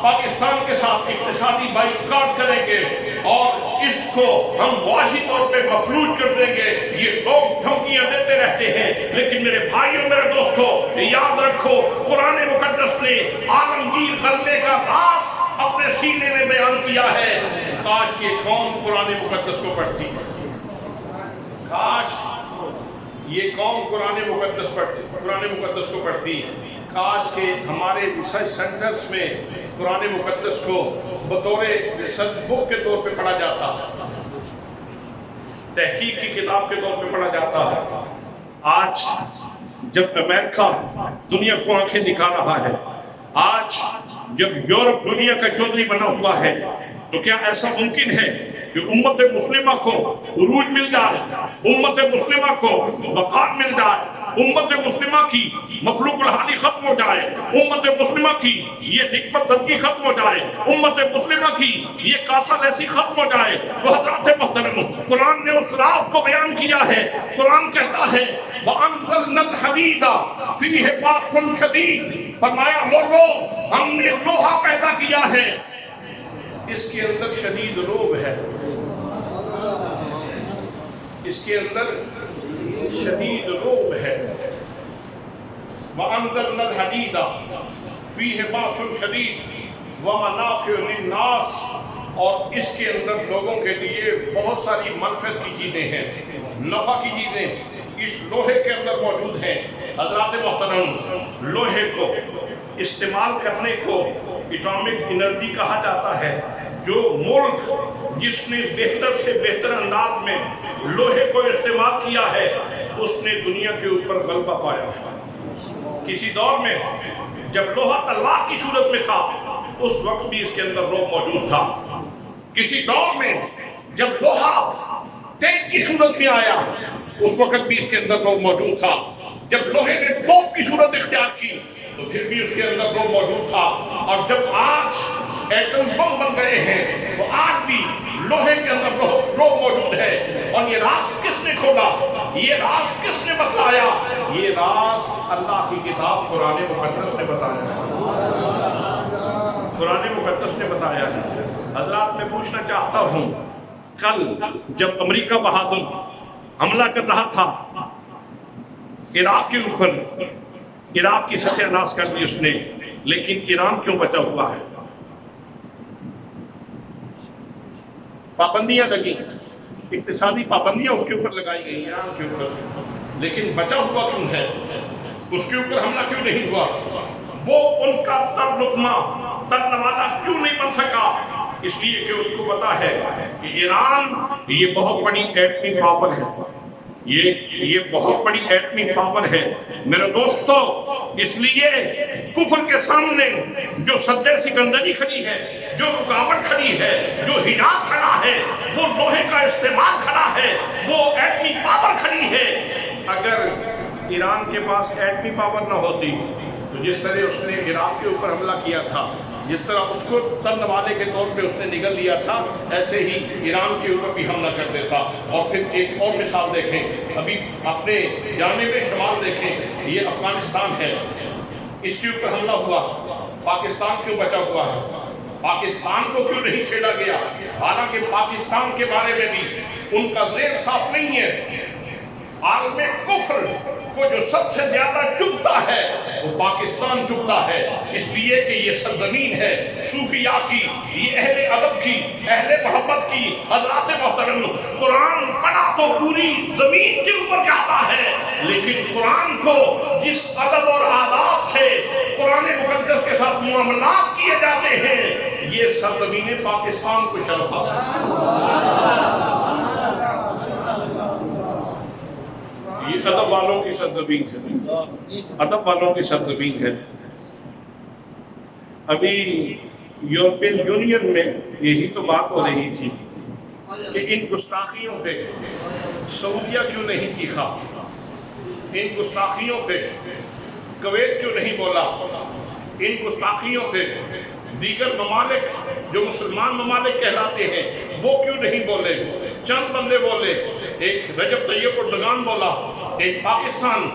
پاکستان کے ساتھ اقتصادی بائیکاٹ کریں گے اور اس کو ہم معاشی طور پہ مفلوج کر دیں گے۔ یہ لوگ دھمکیاں دیتے رہتے ہیں، لیکن میرے بھائیوں، میرے دوستو، یاد رکھو، قرآن مقدس نے عالمگیر غلبے کا راز اپنے سینے میں بیان کیا ہے۔ کاش یہ قوم قرآن مقدس کو پڑھتی، کاش یہ قوم قرآن مقدس کو پڑھتی، کاش کہ ہمارے ریسرچ سینٹرز میں قرآن مقدس کو بطور ریسرچ بک کے طور پہ پڑھا جاتا، تحقیق کی کتاب کے طور پہ پڑھا جاتا ہے۔ آج جب امریکہ دنیا کو آنکھیں دکھا رہا ہے، آج جب یورپ دنیا کا چودھری بنا ہوا ہے، تو کیا ایسا ممکن ہے کہ امت مسلمہ کو عروج مل جائے، امت مسلمہ کو وقار مل جائے، امت مسلمہ کی مخلوق الحالی ختم ہو جائے، امت مسلمہ کی یہ نکبت ددگی ختم ہو جائے، امت مسلمہ کی یہ کاسل ایسی ختم ہو جائے؟ وہ حضرات محترم، قرآن نے اس راز کو بیان کیا ہے۔ قرآن کہتا ہے وَأَنزَلْنَا الْحَدِيدَ فِيهِ بَأْسٌ شَدِيدٌ، فرمایا لوگو، ہم نے لوہا پیدا کیا ہے، اس کے اندر شدید روب ہے، اس کے اندر شدید روب ہے۔ وَأَنزَلْنَا الْحَدِيدَ فِيهِ بَأْسٌ شَدِيدٌ وَمَنَافِعُ لِلنَّاسِ، اور اس کے اندر لوگوں کے لیے بہت ساری منفعت کی چیزیں ہیں، نفع کی چیزیں اس لوہے کے اندر موجود ہیں۔ حضرات محترم، لوہے کو استعمال کرنے کو ایٹامک انرجی کہا جاتا ہے۔ جو ملک جس نے بہتر سے بہتر انداز میں لوہے کو استعمال کیا ہے، اس نے دنیا کے اوپر غلبہ پایا ہے۔ کسی دور میں جب لوہا تلوار کی صورت میں تھا، اس وقت بھی اس کے اندر روب موجود تھا۔ کسی دور میں جب لوہا ٹینک کی صورت میں آیا، اس وقت بھی اس کے اندر روب موجود تھا۔ جب لوہے نے توپ کی صورت اختیار کی، تو پھر بھی اس کے اندر روب موجود تھا۔ اور جب آج ایٹم بم بن گئے ہیں، تو آج بھی لوہے کے اندر روب موجود ہے۔ اور یہ راز کس نے کھولا؟ یہ راز کس نے بتایا؟ یہ راز اللہ کی کتاب قرآن مقدس نے بتایا، قرآن مقدس نے بتایا ہے۔ حضرات، میں پوچھنا چاہتا ہوں، کل جب امریکہ بہادر حملہ کر رہا تھا عراق کے اوپر، عراق کی ستیہ ناش کر دی اس نے، لیکن ایران کیوں بچا ہوا ہے؟ پابندیاں لگی، اقتصادی پابندیاں اس کے اوپر لگائی گئی ایران کے اوپر، لیکن بچا ہوا کیوں ہے؟ اس کے اوپر حملہ کیوں نہیں ہوا؟ وہ ان کا ترنمادا کیوں نہیں بن سکا؟ اس لیے کہ اس کو پتا ہے کہ ایران یہ بہت بڑی ایٹمی پاور ہے، یہ بہت بڑی ایٹمی پاور ہے میرے دوستو۔ اس لیے کفر کے سامنے جو سد سکندری کھڑی ہے، جو رکاوٹ کھڑی ہے، جو حجاب کھڑا ہے، وہ لوہے کا استعمال کھڑا ہے، وہ ایٹمی پاور کھڑی ہے۔ اگر ایران کے پاس ایٹمی پاور نہ ہوتی تو جس طرح اس نے عراق کے اوپر حملہ کیا تھا، جس طرح اس کو ترنے والے کے طور پہ اس نے نگل لیا تھا، ایسے ہی ایران کے اوپر بھی حملہ کر دیتا۔ اور پھر ایک اور مثال دیکھیں، ابھی اپنے جانب شمال دیکھیں، یہ افغانستان ہے، اس کے اوپر حملہ ہوا، پاکستان کیوں بچا ہوا ہے؟ پاکستان کو کیوں نہیں چھیڑا گیا؟ حالانکہ پاکستان کے بارے میں بھی ان کا ذہن صاف نہیں ہے۔ عالم کفر کو جو سب سے زیادہ چبھتا ہے وہ پاکستان چبھتا ہے، اس لیے کہ یہ سرزمین ہے صوفیاء کی، یہ اہل ادب کی، اہل محبت کی۔ حضرات محترم، قرآن پڑھا تو پوری زمین کے اوپر جاتا ہے، لیکن قرآن کو جس ادب اور آداب سے قرآن مقدس کے ساتھ معاملات کیے جاتے ہیں، یہ سرزمین پاکستان کو شرف حاصل ہے۔ یہ ادب والوں کی سرزمین ہے، ادب والوں کی سرزمین ہے۔ ابھی یورپین یونین میں یہی تو بات ہو رہی تھی کہ ان گستاخیوں پہ سعودیہ کیوں نہیں چیخا، ان گستاخیوں پہ کویت کیوں نہیں بولا، ان گستاخیوں پہ دیگر ممالک جو مسلمان ممالک کہلاتے ہیں وہ کیوں نہیں بولے؟ چند بندے بولے، ایک رجب طیب اردگان بولا، ایک پاکستان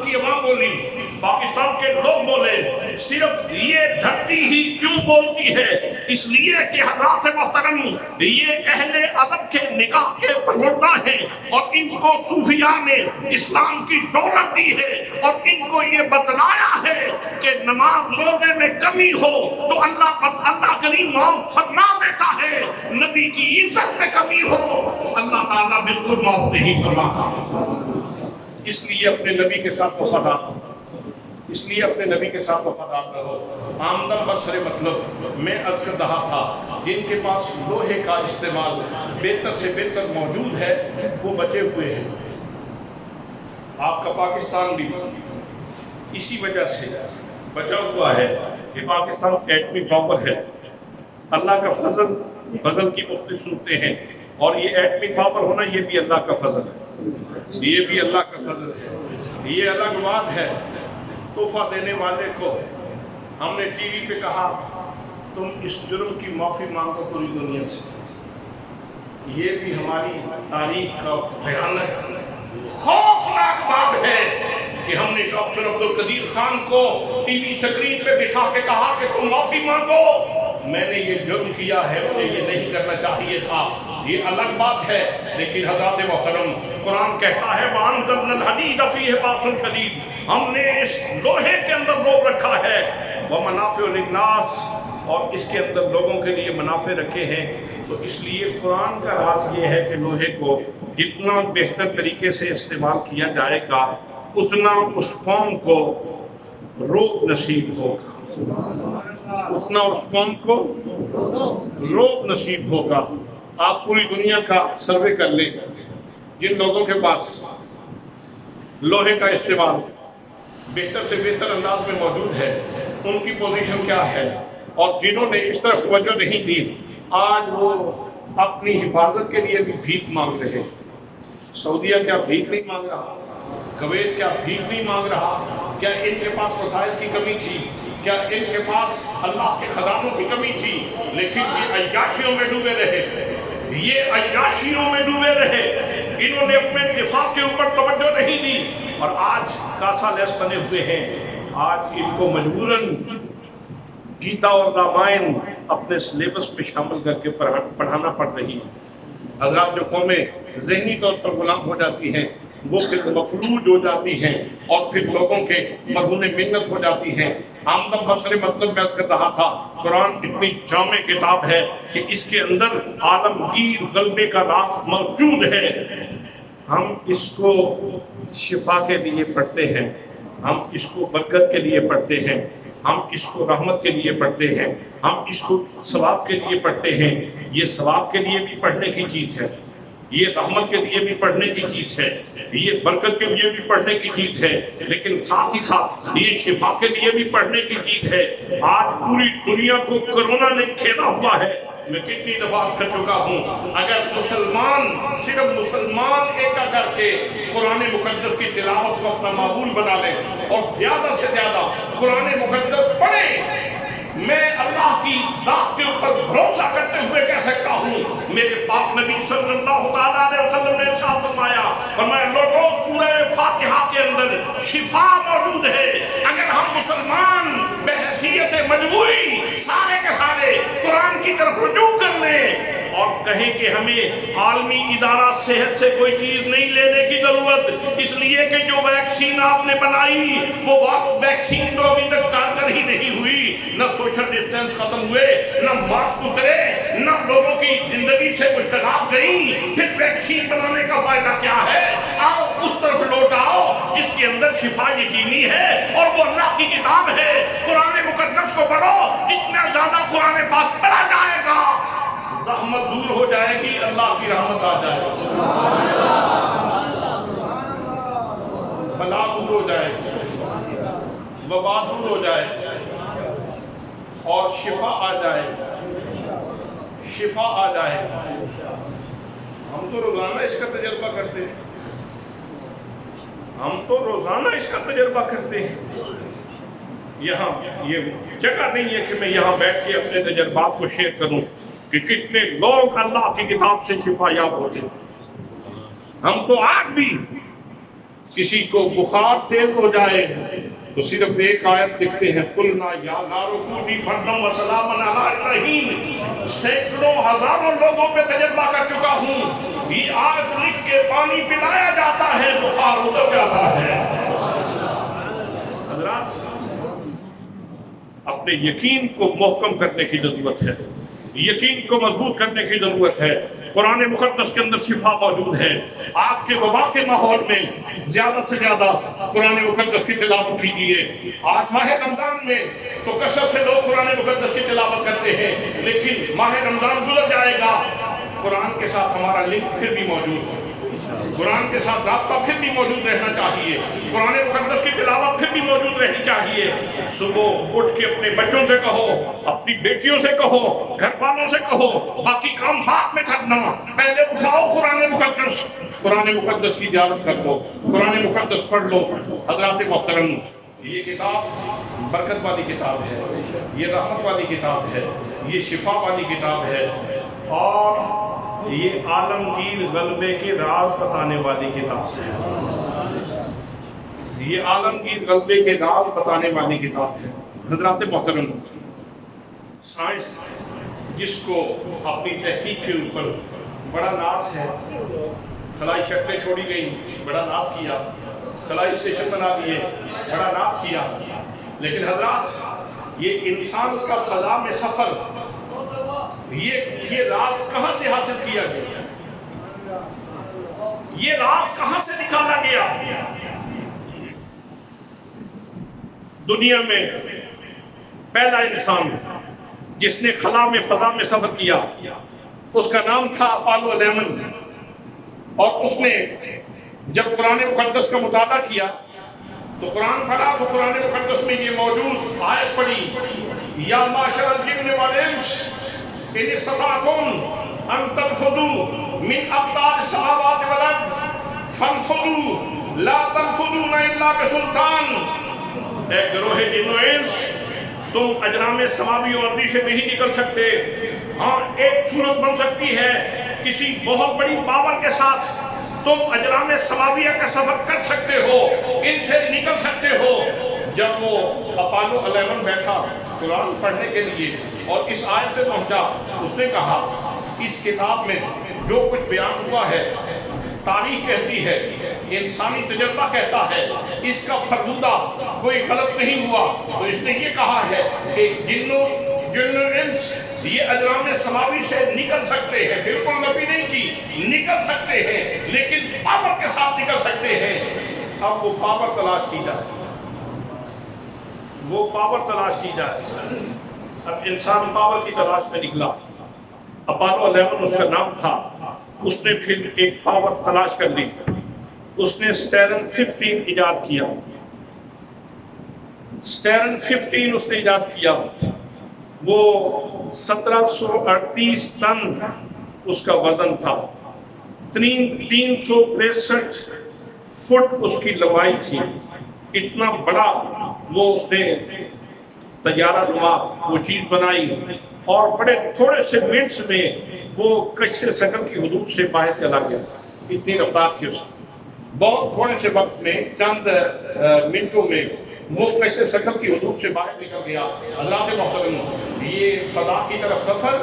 کی عوام بولی، پاکستان کے لوگ بولے۔ صرف یہ دھرتی ہی کیوں بولتی ہے؟ اس لیے کہ حضرات محترم، یہ اہل ادب کے نگاہ کے پروردہ ہیں، اور ان کو صوفیاء نے اسلام کی دولت دی ہے، اور ان کو یہ بتلایا ہے کہ نماز روزے میں کمی ہو تو اللہ کریم معاف فرما دیتا ہے، نبی کی عزت میں کمی ہو تو اللہ تعالیٰ بالکل معاف نہیں فرماتا۔ اس لیے اپنے نبی کے ساتھ وفادار، اس لیے اپنے نبی کے ساتھ وفادار رہو۔ آمدن بسر مطلب میں عرض کر رہا تھا، جن کے پاس لوہے کا استعمال بہتر سے بہتر موجود ہے وہ بچے ہوئے ہیں۔ آپ کا پاکستان بھی اسی وجہ سے بچا ہوا ہے کہ پاکستان ایٹمی پاور ہے۔ اللہ کا فضل کی مختلف صورتیں ہیں، اور یہ ایٹمی پاور ہونا یہ بھی اللہ کا فضل ہے، یہ بھی اللہ کا فضل ہے۔ یہ الگ بات ہے، تحفہ دینے والے کو ہم نے ٹی وی پہ کہا تم اس جرم کی معافی مانگو پوری دنیا سے۔ یہ بھی ہماری تاریخ کا بھیانک خوفناک بات ہے کہ ہم نے ڈاکٹر عبدالقدیر خان کو ٹی وی سکرین پہ بٹھا کے کہا کہ تم معافی مانگو، میں نے یہ جرم کیا ہے، مجھے یہ نہیں کرنا چاہیے تھا۔ یہ الگ بات ہے، لیکن حضرات محترم، قرآن کہتا ہے وَأَنزَلْنَا الْحَدِيدَ فِيهِ بَأْسٌ شَدِيدٌ، ہم نے اس لوہے کے اندر روب رکھا ہے، وَمَنَافِعُ لِلنَّاسِ، اور اس کے اندر لوگوں کے لیے منافع رکھے ہیں۔ تو اس لیے قرآن کا راز یہ ہے کہ لوہے کو جتنا بہتر طریقے سے استعمال کیا جائے گا اتنا اس قوم کو روب نصیب ہوگا، اتنا اس قوم کو روب نصیب ہوگا۔ آپ پوری دنیا کا سروے کر لیں، جن لوگوں کے پاس لوہے کا استعمال بہتر سے بہتر انداز میں موجود ہے ان کی پوزیشن کیا ہے، اور جنہوں نے اس طرح توجہ نہیں دی آج وہ اپنی حفاظت کے لیے بھی بھیک مانگ رہے۔ سعودیہ کیا بھیک نہیں مانگ رہا؟ کویت کیا بھیک نہیں مانگ رہا؟ کیا ان کے پاس وسائل کی کمی تھی؟ کیا ان کے پاس اللہ کے خزانوں کی کمی تھی؟ لیکن یہ عیاشیوں میں ڈوبے رہے، یہ عیاشیوں میں ڈوبے رہے، انہوں نے اپنے دفاع کے اوپر توجہ نہیں دی، اور آج کاسا لیس بنے ہوئے ہیں۔ آج ان کو مجبوراً گیتا اور رامائن اپنے سلیبس میں شامل کر کے پڑھانا پڑ رہی ہے۔ حضرات، جو قومیں ذہنی طور پر غلام ہو جاتی ہیں وہ پھر مفلوج ہو جاتی ہیں، اور پھر لوگوں کے مرہون منت ہو جاتی ہیں۔ آمدن بسر مطلب میں کر رہا تھا، قرآن اتنی جامع کتاب ہے کہ اس کے اندر عالمگیر غلبے کا راز موجود ہے۔ ہم اس کو شفا کے لیے پڑھتے ہیں، ہم اس کو برکت کے لیے پڑھتے ہیں، ہم اس کو رحمت کے لیے پڑھتے ہیں، ہم اس کو ثواب کے لیے پڑھتے ہیں۔ یہ ثواب کے لیے بھی پڑھنے کی چیز ہے، یہ رحمت کے لیے بھی پڑھنے کی چیز ہے، یہ برکت کے لیے بھی پڑھنے کی چیز ہے، لیکن ساتھ ہی ساتھ یہ شفا کے لیے بھی پڑھنے کی چیز ہے۔ آج پوری دنیا کو کرونا نے کھیلا ہوا ہے، میں کتنی دفعہ کر چکا ہوں، اگر مسلمان صرف مسلمان ایک کر کے قرآن مقدس کی تلاوت کو اپنا معمول بنا لے اور زیادہ سے زیادہ قرآن مقدس پڑھے، میں اللہ کی ذات کے اوپر بھروسہ کرتے ہوئے کہہ سکتا ہوں، میرے پاک نبی صلی اللہ تعالیٰ علیہ وسلم نے ارشاد فرمایا لوگوں سورہ فاتحہ کے اندر شفا موجود ہے۔ اگر ہم مسلمان بحیثیت مجموعی سارے کے سارے قرآن کی طرف رجوع کر لیں اور کہیں کہ ہمیں عالمی ادارہ صحت سے کوئی چیز نہیں لینے کی ضرورت، اس لیے کہ جو ویکسین آپ نے بنائی وہ ویکسین تو ابھی تک کارگر ہی نہیں ہوئی، نہ سوشل ڈسٹینس ختم ہوئے، نہ ماسک اترے، نہ لوگوں کی زندگی سے مشکلات گئیں، پھر ویکسین بنانے کا فائدہ کیا ہے؟ آؤ اس طرف لوٹ آؤ جس کے اندر شفا یقینی ہے اور وہ اللہ کی کتاب ہے۔ قرآن مقدس کو پڑھو، جتنا زیادہ قرآن پاک پڑھا جائے گا زحمت دور ہو جائے گی، اللہ کی رحمت آ جائے گی، بلا دور ہو جائے گی، وبا دور ہو جائے اور شفا آ جائے، شفا آ جائے۔ ہم تو روزانہ اس کا تجربہ کرتے ہیں، ہم تو روزانہ اس کا تجربہ کرتے ہیں۔ یہاں یہ جگہ نہیں ہے کہ میں یہاں بیٹھ کے اپنے تجربات کو شیئر کروں کہ کتنے لوگ اللہ کی کتاب سے شفا یاب ہوتے ہیں۔ ہم تو آج بھی کسی کو بخار تیز ہو جائے تو صرف ایک آیت لکھتے ہیں، قُلْنَا يَا نَارُ كُونِي بَرْدًا وَسَلَامًا عَلَىٰ إِبْرَاهِيمَ۔ سینکڑوں ہزاروں لوگوں پہ تجربہ کر چکا ہوں، یہ آیت لکھ کے پانی پلایا جاتا ہے، بخار اتر جاتا ہے۔ حضرات، اپنے یقین کو محکم کرنے کی ضرورت ہے، یقین کو مضبوط کرنے کی ضرورت ہے۔ قرآن مقدس کے اندر شفا موجود ہے۔ آج کے وبا کے ماحول میں زیادہ سے زیادہ قرآن مقدس کی تلاوت کیجیے۔ آج ماہ رمضان میں تو کثرت سے لوگ قرآن مقدس کی تلاوت کرتے ہیں، لیکن ماہ رمضان گزر جائے گا، قرآن کے ساتھ ہمارا لنک پھر بھی موجود ہے، قرآن کے ساتھ رابطہ پھر بھی موجود رہنا چاہیے، قرآن مقدس کی تلاوت پھر بھی موجود رہنی چاہیے۔ صبح اٹھ کے اپنے بچوں سے کہو، اپنی بیٹیوں سے کہو، گھر والوں سے کہو، باقی کام بعد میں کرنا، پہلے اٹھاؤ قرآن مقدس کی زیارت کر لو، قرآن مقدس پڑھ لو۔ حضرات محترم، یہ کتاب برکت والی کتاب ہے، یہ رحمت والی کتاب ہے، یہ شفا والی کتاب ہے، اور یہ عالمگیر غلبے کے راز بتانے والی کتاب ہے، یہ عالمگیر غلبے کے راز بتانے والی کتاب ہے۔ حضرات محترم، سائنس جس کو اپنی تحقیق کے اوپر بڑا ناز ہے، خلائی شکلیں چھوڑی گئیں، بڑا ناز کیا، خلائی اسٹیشن بنا دیے، بڑا ناز کیا، لیکن حضرات یہ انسان کا فضا میں سفر، یہ راز کہاں سے حاصل کیا گیا؟ یہ راز کہاں سے نکالا گیا؟ دنیا میں پہلا انسان جس نے خلا میں فضا میں سفر کیا، اس کا نام تھا اپالو 11، اور اس نے جب قرآن مقدس کا مطالعہ کیا تو قرآن پڑھا تو قرآن مقدس میں یہ موجود آیت پڑھی، یا معاشر الجن والانس ان استطعتم ان تنفذوا من اقطار السماوات والارض فانفذوا لا تنفذون الا بسلطان۔ اے گروہ جن و انس، تم اجرام سماوی اور ارضی سے نہیں نکل سکتے، ہاں ایک صورت بن سکتی ہے، کسی بہت بڑی پاور کے ساتھ تم اجرام سماویہ کا سفر کر سکتے ہو، ان سے نکل سکتے ہو۔ جب وہ اپالو 11 بیٹھا قرآن پڑھنے کے لیے اور اس آیت سے پہنچا، اس نے کہا اس کتاب میں جو کچھ بیان ہوا ہے، تاریخ کہتی ہے، انسانی تجربہ کہتا ہے، اس کا فرمودہ کوئی غلط نہیں ہوا۔ تو اس نے یہ کہا ہے کہ جن و انس یہ اجرام سماوی سے نکل سکتے ہیں، بالکل نفی نہیں کی، نکل سکتے ہیں، لیکن پاور کے ساتھ نکل سکتے ہیں۔ اب وہ پاور تلاش کی جائے، وہ پاور تلاش کی جائے۔ اب انسان پاور کی تلاش میں نکلا، اپالو 11 اس کا نام تھا۔ اس نے پھر ایک پاور تلاش کر لی، اس نے سٹیرن 15 ایجاد کیا، سٹیرن 15 اس نے ایجاد کیا، وہ 1738 ٹن اس کا وزن تھا، 363 فٹ اس کی لمبائی تھی، اتنا بڑا وہ اس نے طیارہ نما وہ چیز بنائی، اور بڑے تھوڑے سے منٹس میں وہ کشش ثقل کی حدود سے باہر چلا گیا، اتنی رفتار تھی اس کی، بہت تھوڑے سے وقت میں چند منٹوں میں وہ کشش ثقل کی حدود سے باہر نکل گیا۔ حضرات محترم، یہ فضا کی طرف سفر،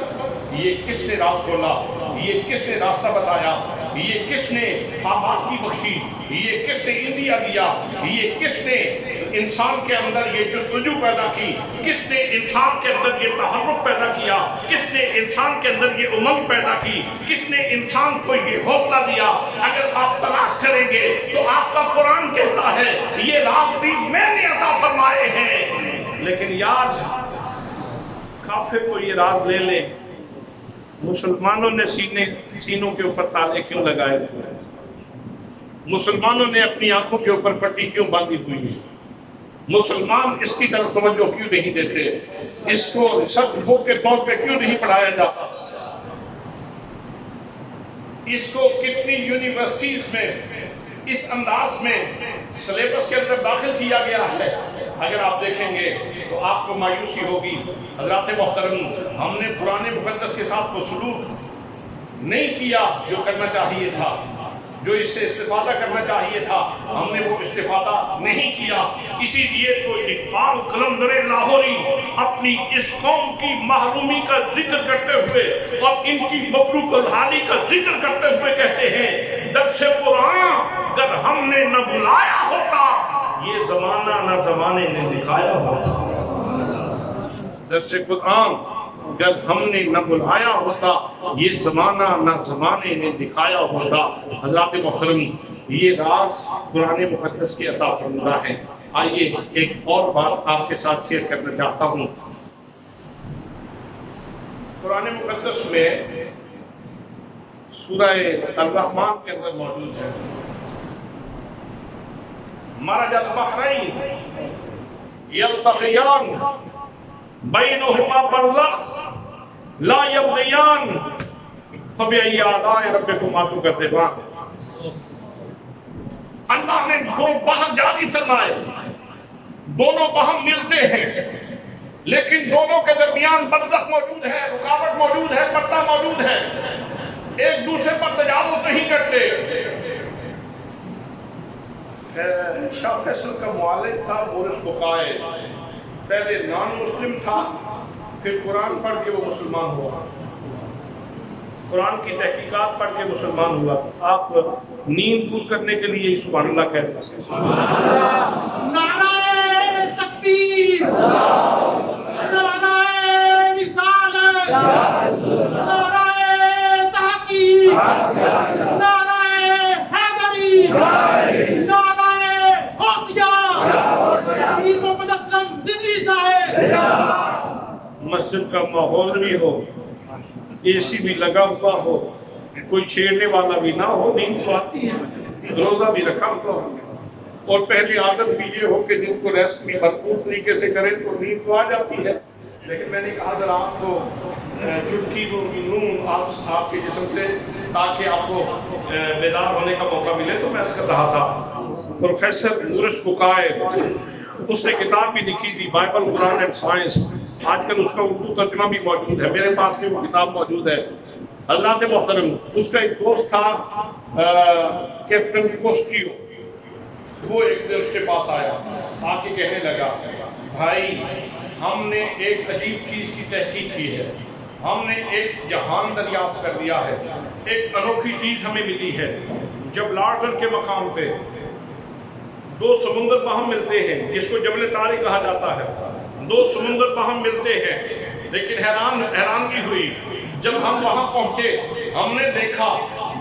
یہ کس نے راز کھولا، یہ کس نے راستہ بتایا، یہ کس نے آباد کی بخشی، یہ کس نے انڈیا دیا، یہ کس نے انسان کے اندر یہ جستجو پیدا کی، کس نے انسان کے اندر یہ تحرک پیدا کیا، کس نے انسان کے اندر یہ امنگ پیدا کی، کس نے انسان کو یہ حوصلہ دیا؟ اگر آپ تلاش کریں گے تو آپ کا قرآن کہتا ہے یہ راز بھی میں نے عطا فرمائے ہیں۔ لیکن یار کافر کو یہ راز لے لیں، مسلمانوں نے سینوں کے اوپر تالے کیوں لگائے ہوئے ہیں؟ مسلمانوں نے اپنی آنکھوں کے اوپر پٹی کیوں باندھی ہوئی ہے؟ مسلمان اس کی طرف توجہ کیوں نہیں دیتے؟ اس کو ریسرچ بک کے طور پہ کیوں نہیں پڑھایا جاتا؟ اس کو کتنی یونیورسٹیز میں اس انداز میں سلیبس کے اندر داخل کیا گیا ہے، اگر آپ دیکھیں گے تو آپ کو مایوسی ہوگی۔ حضرات محترم، ہم نے قرآن مقدس کے ساتھ وہ سلوک نہیں کیا جو کرنا چاہیے تھا، جو اس سے استفادہ کرنا چاہیے تھا، ہم نے وہ استفادہ نہیں کیا۔ اسی لیے تو اقبال قلندر لاہوری اپنی اس قوم کی محرومی کا ذکر کرتے ہوئے اور ان کی مفروق الحالی کا ذکر کرتے ہوئے کہتے ہیں، درس قرآن اگر ہم نے نہ بلایا ہوتا، یہ زمانہ نہ زمانے نے دکھایا ہوتا۔ درس قرآن اگر ہم نے نہ بلایا ہوتا، یہ زمانہ نہ زمانے نے دکھایا ہوتا۔ حضرات محترم، یہ راز قرآن مقدس کی عطا فرمودہ ہے۔ آئیے ایک اور بات آپ کے ساتھ شیئر کرنا چاہتا ہوں۔ قرآن مقدس میں سورہ الرحمن کے اندر موجود ہے، مرج البحرین یلتقیان بینہما برزخ لا یبغیان فبأی آلاء ربکما تکذبان۔ اللہ نے دو بحر جاری فرمائے، دونوں باہم ملتے ہیں، لیکن دونوں کے درمیان برزخ موجود ہے، رکاوٹ موجود ہے، پردہ موجود ہے، ایک دوسرے پر تجاوز نہیں کرتے۔ شاہ فیصل کا معالج تھا مورس بقائے، پہلے نان مسلم تھا، پھر قرآن پڑھ کے وہ مسلمان ہوا، قرآن کی تحقیقات پڑھ کے مسلمان ہوا۔ آپ نیند دور کرنے کے لیے سبحان اللہ کہتے ہیں۔ نعرہ تکبیر، نعرہ رسالت، نعرہ تحقیق، نعرہ حیدری، نعرہ غوثیہ، پیر محمد اسلم رضوی صاحب۔ مسجد کا ماحول بھی ہو، اے سی بھی لگا ہوا ہو، کوئی چھیڑنے والا بھی نہ ہو، نیند تو آتی ہے، روزہ بھی رکھا ہوا ہو، اور پہلی عادت بھی یہ ہو کہ دن کو ریسٹ بھی بھرپور طریقے سے کریں تو نیند تو آ جاتی ہے۔ لیکن میں نے کہا ذرا آپ کو چٹکی نون آپ کے جسم سے، تاکہ آپ کو بیدار ہونے کا موقع ملے، تو میں اس کر رہا تھا۔ پروفیسر مورس بقائے، اس نے کتاب بھی لکھی تھی، بائبل قرآن اینڈ سائنس، آج کل اس کا اردو ترجمہ بھی موجود ہے، میرے پاس بھی وہ کتاب موجود ہے۔ حضرات محترم، اس کا ایک دوست تھا کیپٹن کوسٹیو، وہ ایک دن اس کے پاس آیا، آ کے کہنے لگا، بھائی ہم نے ایک عجیب چیز کی تحقیق کی ہے، ہم نے ایک جہان دریافت کر دیا ہے، ایک انوکھی چیز ہمیں ملی ہے۔ جب لارڈر کے مقام پہ دو سمندر باہم ملتے ہیں، جس کو جبل طارق کہا جاتا ہے، دو سمندر باہم ملتے ہیں، لیکن حیرانگی ہوئی جب ہم وہاں پہنچے، ہم نے دیکھا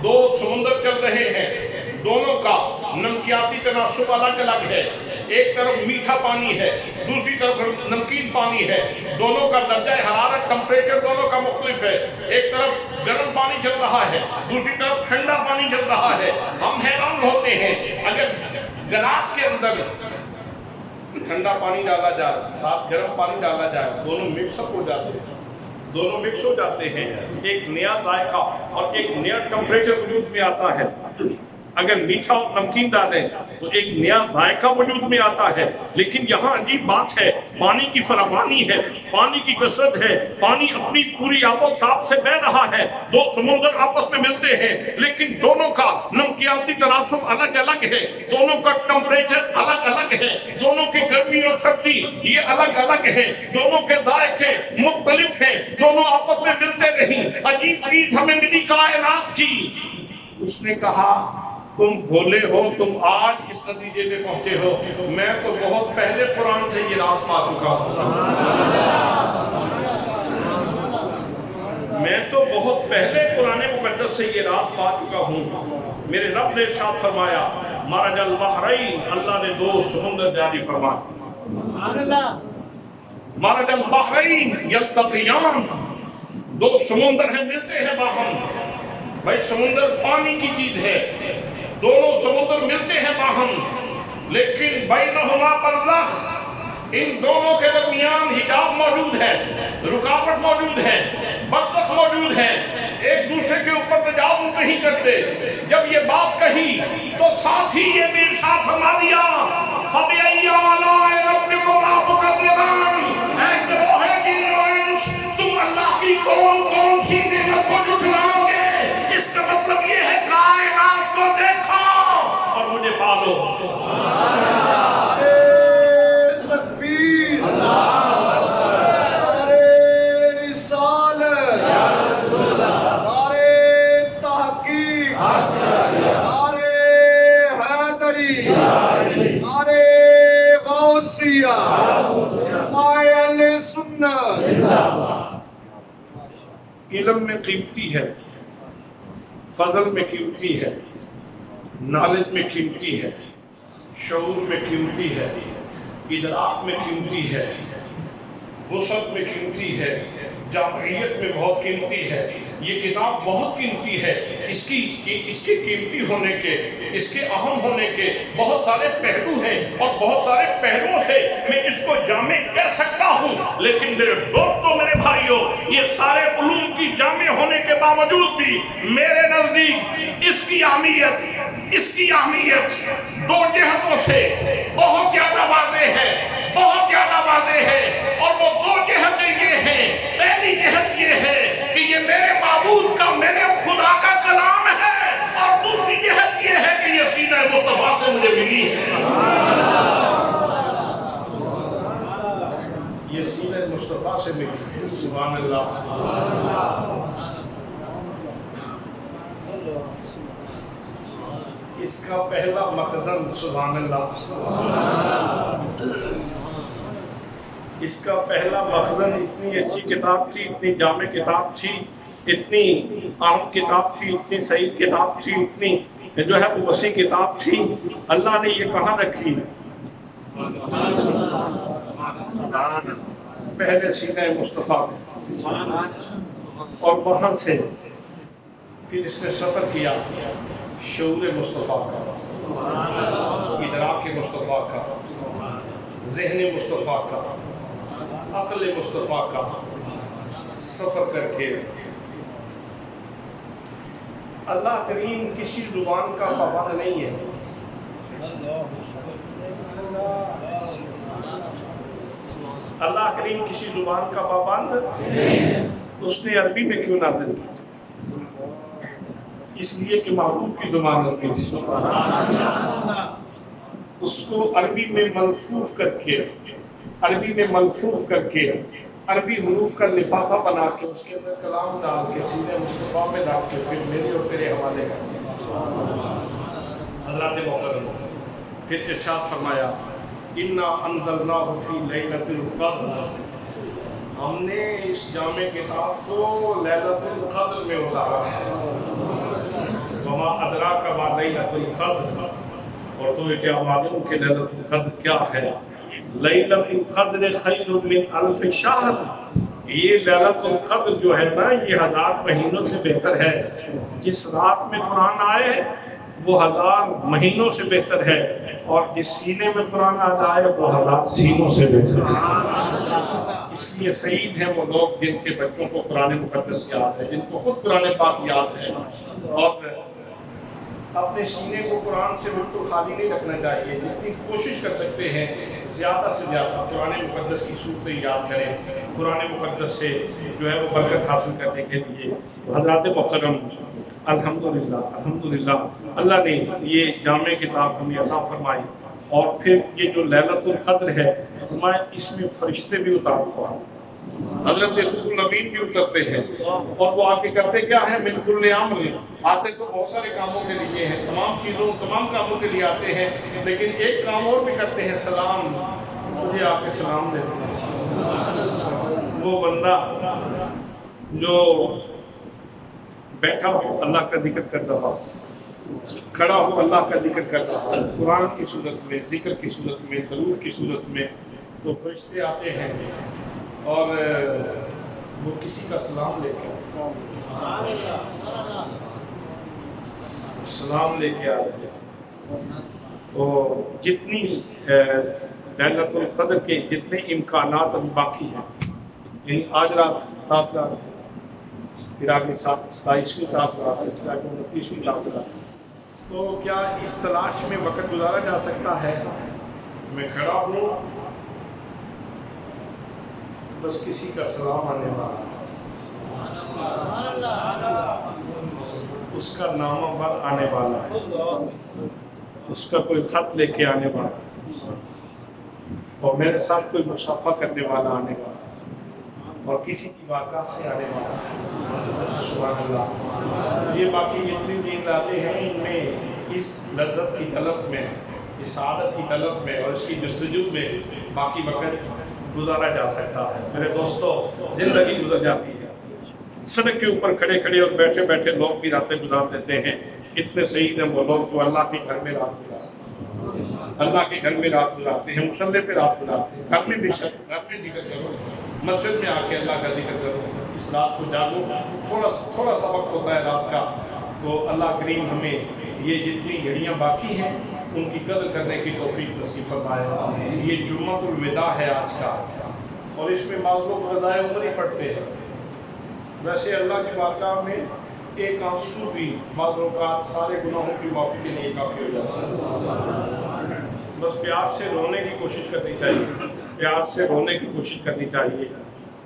دو سمندر چل رہے ہیں، دونوں کا نمکیاتی تناسب الگ الگ ہے، ایک طرف میٹھا پانی ہے، دوسری طرف نمکین پانی ہے، دونوں کا درجہ حرارت ٹمپریچر دونوں کا مختلف ہے، ایک طرف گرم پانی چل رہا ہے، دوسری طرف ٹھنڈا پانی چل رہا ہے۔ ہم حیران ہوتے ہیں، اگر گلاس کے اندر ٹھنڈا پانی ڈالا جائے، ساتھ گرم پانی ڈالا جائے، دونوں مکس اپ ہو جاتے ہیں، دونوں مکس ہو جاتے ہیں، ایک نیا ذائقہ اور ایک نیا ٹمپریچر وجود میں آتا ہے۔ اگر میٹھا اور نمکین ڈالیں تو ایک نیا ذائقہ وجود میں آتا ہے، لیکن یہاں عجیب بات ہے، پانی کی فراوانی ہے، پانی کی کثرت ہے، پانی اپنی پوری آب و تاب سے بہہ رہا ہے، دو سمندر آپس میں ملتے ہیں، لیکن دونوں کا نمکیاتی تناسب الگ الگ ہے، دونوں کا ٹمپریچر الگ الگ ہے، دونوں کی گرمی اور سردی یہ الگ الگ ہے، دونوں کے ذائقے مختلف ہیں، دونوں آپس میں ملتے نہیں۔ عجیب چیز ہمیں ملی کائنات کی۔ اس نے کہا تم بھولے ہو، تم آج اس نتیجے پہ پہنچے ہو، میں تو بہت پہلے قرآن سے یہ راز پا چکا ہوں، میں تو بہت پہلے قرآن مقدس سے یہ راز پا چکا ہوں۔ میرے رب نے ارشاد فرمایا مرج البحرین، اللہ نے دو سمندر جاری فرمائے، مرج البحرین یلتقیان، دو سمندر ہیں ملتے ہیں باہم۔ بھائی سمندر پانی کی چیز ہے، دونوں سمندر ملتے ہیں باہم، لیکن بینہما برزخ، ان دونوں کے درمیان حجاب موجود ہے، رکاوٹ موجود ہے، برزخ موجود ہے، ایک دوسرے کے اوپر تجاوز نہیں کرتے۔ جب یہ بات کہی تو ساتھ ہی یہ بھی ارشاد فرما دیا فَبِأَيِّ آلَاءِ رَبِّكُمَا تُكَذِّبَانِ، اے گروہ جن و انس، تم اللہ کی کون کون سی نعمت کو جھٹلاؤ گے؟ اس کا مطلب یہ ہے کائنات کو دیکھو اور مجھے پالو۔ تکبیر، نعرہ رسالت، نعرہ تحقیق، نعرہ حیدری، نعرہ غوثیہ، اہل سنت۔ علم میں قیمتی ہے، فضل میں قیمتی ہے، نالج میں قیمتی ہے، شعور میں قیمتی ہے، ادراک میں قیمتی ہے، وسعت میں قیمتی ہے، جامعیت میں بہت قیمتی ہے۔ یہ کتاب بہت قیمتی ہے، اس کے قیمتی ہونے کے، اس کے اہم ہونے کے بہت سارے پہلو ہیں، اور بہت سارے پہلوؤں سے میں اس کو جامع کہہ سکتا ہوں، لیکن میرے دوستوں، میرے بھائیوں، یہ سارے علوم کی جامع ہونے کے باوجود بھی میرے نزدیک اس کی اہمیت دو جہتوں سے بہت زیادہ واضح ہے، بہت زیادہ واضح ہے، اور وہ دو جہتیں یہ ہیں۔ پہلی جہت یہ ہے کہ یہ میرے معبود کا، میرے خدا کا کلام ہے، اور دوسری جہت یہ ہے کہ یہ سینہ مصطفیٰ سے مجھے ملی ہے، یہ سینہ مصطفیٰ سے ملی ہے۔ سبحان اللہ۔ اس کا پہلا مخزن، سبحان اللہ، اس کا پہلا مخزن اتنی اچھی کتاب تھی، اتنی جامع کتاب تھی، اتنی اہم کتاب تھی، اتنی صحیح کتاب تھی، اتنی جو ہے وہ وسیع کتاب تھی، اللہ نے یہ کہاں رکھی؟ پہلے سینہ مصطفیٰ میں، اور وہاں سے پھر اس نے سفر کیا شعور مصطفیٰ کا، ادراک مصطفیٰ کا، ذہن مصطفیٰ کا، عقل مصطفیٰ کا، سفر کر کے اللہ کریم کسی زبان کا پابند نہیں ہے۔ اللہ کریم کسی زبان کا پابند نہیں، اس نے عربی میں کیوں نازل کی؟ اس لیے کہ محبوب کی زبان عربی تھی، اس کو عربی میں ملفوف کر کے، عربی میں ملفوف کر کے، عربی حروف کا لفافہ بنا کے، اس کے اندر کلام ڈال کے، سینہ مصطفیٰ میں ڈال کے، پھر میرے اور تیرے حوالے کر حضرات محترم، پھر ارشاد فرمایا اِنَّا أَنزَلْنَاهُ فِي لَيْلَةِ الْقَدْرِ، ہم نے اس جامع کتاب کو لیلۃ القدر میں اتارا ہے۔ وما ادراک ما لیلۃ القدر، اور تو یہ کیا معلوم کہ لیلۃ القدر کیا ہے؟ لیلۃ القدر خیر من الف شہر، یہ لیلۃ القدر جو ہے نا، یہ 1000 مہینوں سے بہتر ہے۔ جس رات میں قرآن آئے وہ 1000 مہینوں سے بہتر ہے، اور جس سینے میں قرآن آ جائے وہ 1000 سینوں سے بہتر ہے۔ اس لیے سعید ہیں وہ لوگ جن کے بچوں کو قرآن مقدس یاد ہے، جن کو خود قرآن پاک یاد ہے، اور اپنے سینے کو قرآن سے بالکل خالی نہیں رکھنا چاہیے، جتنی کوشش کر سکتے ہیں زیادہ سے زیادہ قرآن مقدس کی صورتیں یاد کریں، قرآن مقدس سے جو ہے وہ برکت حاصل کرنے کے لیے۔ حضرات محترم، الحمدللہ اللہ نے یہ جامع کتاب ہمیں عطا فرمائی، اور پھر یہ جو لیلۃ القدر ہے میں اس میں فرشتے بھی اتارتا ہوں، حضرت روح الامین بھی اترتے ہیں، اور وہ آ کے کرتے کیا ہے؟ من کل امر، آتے تو بہت سارے کاموں کے لیے ہیں، تمام کاموں کے لیے آتے ہیں، لیکن ایک کام اور بھی کرتے ہیں، سلام، مجھے آ کے سلام دیتے ہیں۔ وہ بندہ جو بیٹھا ہو اللہ کا ذکر کر رہا ہو، کھڑا ہو اللہ کا ذکر کر رہا ہو، قرآن کی صورت میں، ذکر کی صورت میں، درود کی صورت میں، تو فرشتے آتے ہیں اور وہ کسی کا سلام لے کے آتے ہیں۔ تو جتنی لیلۃ القدر کے جتنے امکانات اب باقی ہیں، یعنی آج رات پھر آگے 27ویں رات، 29ویں رات، تو کیا اس تلاش میں وقت گزارا جا سکتا ہے؟ میں کھڑا ہوں، بس کسی کا سلام آنے والا، اس کا نامہ بر آنے والا ہے، اس کا کوئی خط لے کے آنے والا، اور میرے ساتھ کوئی مصافحہ کرنے والا آنے والا، اور کسی کی واقعہ سے آنے والا۔ سبحان اللہ۔ یہ باقی جتنی دین راتیں ہیں، ان میں اس لذت کی طلب میں، اس سعادت کی طلب میں اور اس کی جستجو میں باقی وقت گزارا جا سکتا ہے۔ میرے دوستو، زندگی گزر جاتی ہے، سڑک کے اوپر کھڑے کھڑے اور بیٹھے بیٹھے لوگ بھی راتیں گزار دیتے ہیں۔ کتنے سعید ہیں وہ لوگ جو اللہ کے گھر میں رات گزارتے ہیں، اللہ کے گھر میں رات گزارتے ہیں، مصلی پہ رات گزارتے ہیں۔ گھر میں بھی گھر میں ذکر کرو، مسجد میں آ کے اللہ کا ذکر کرو، اس رات کو جاگو، تھوڑا سا وقت ہوتا ہے رات کا، تو اللہ کریم ہمیں یہ جتنی گھڑیاں باقی ہیں ان کی قدر کرنے کی توفیق نصیب فرمائے۔ یہ جمعۃ الوداع ہے آج کا، اور اس میں بعض لوگ قضائے عمر ہی پڑھتے ہیں۔ ویسے اللہ کی بارگاہ میں ایک آنسو بھی بعض اوقات سارے گناہوں کی معافی کے لیے کافی ہو جاتا ہے۔ بس پیار سے رونے کی کوشش کرنی چاہیے، پیار سے رونے کی کوشش کرنی چاہیے،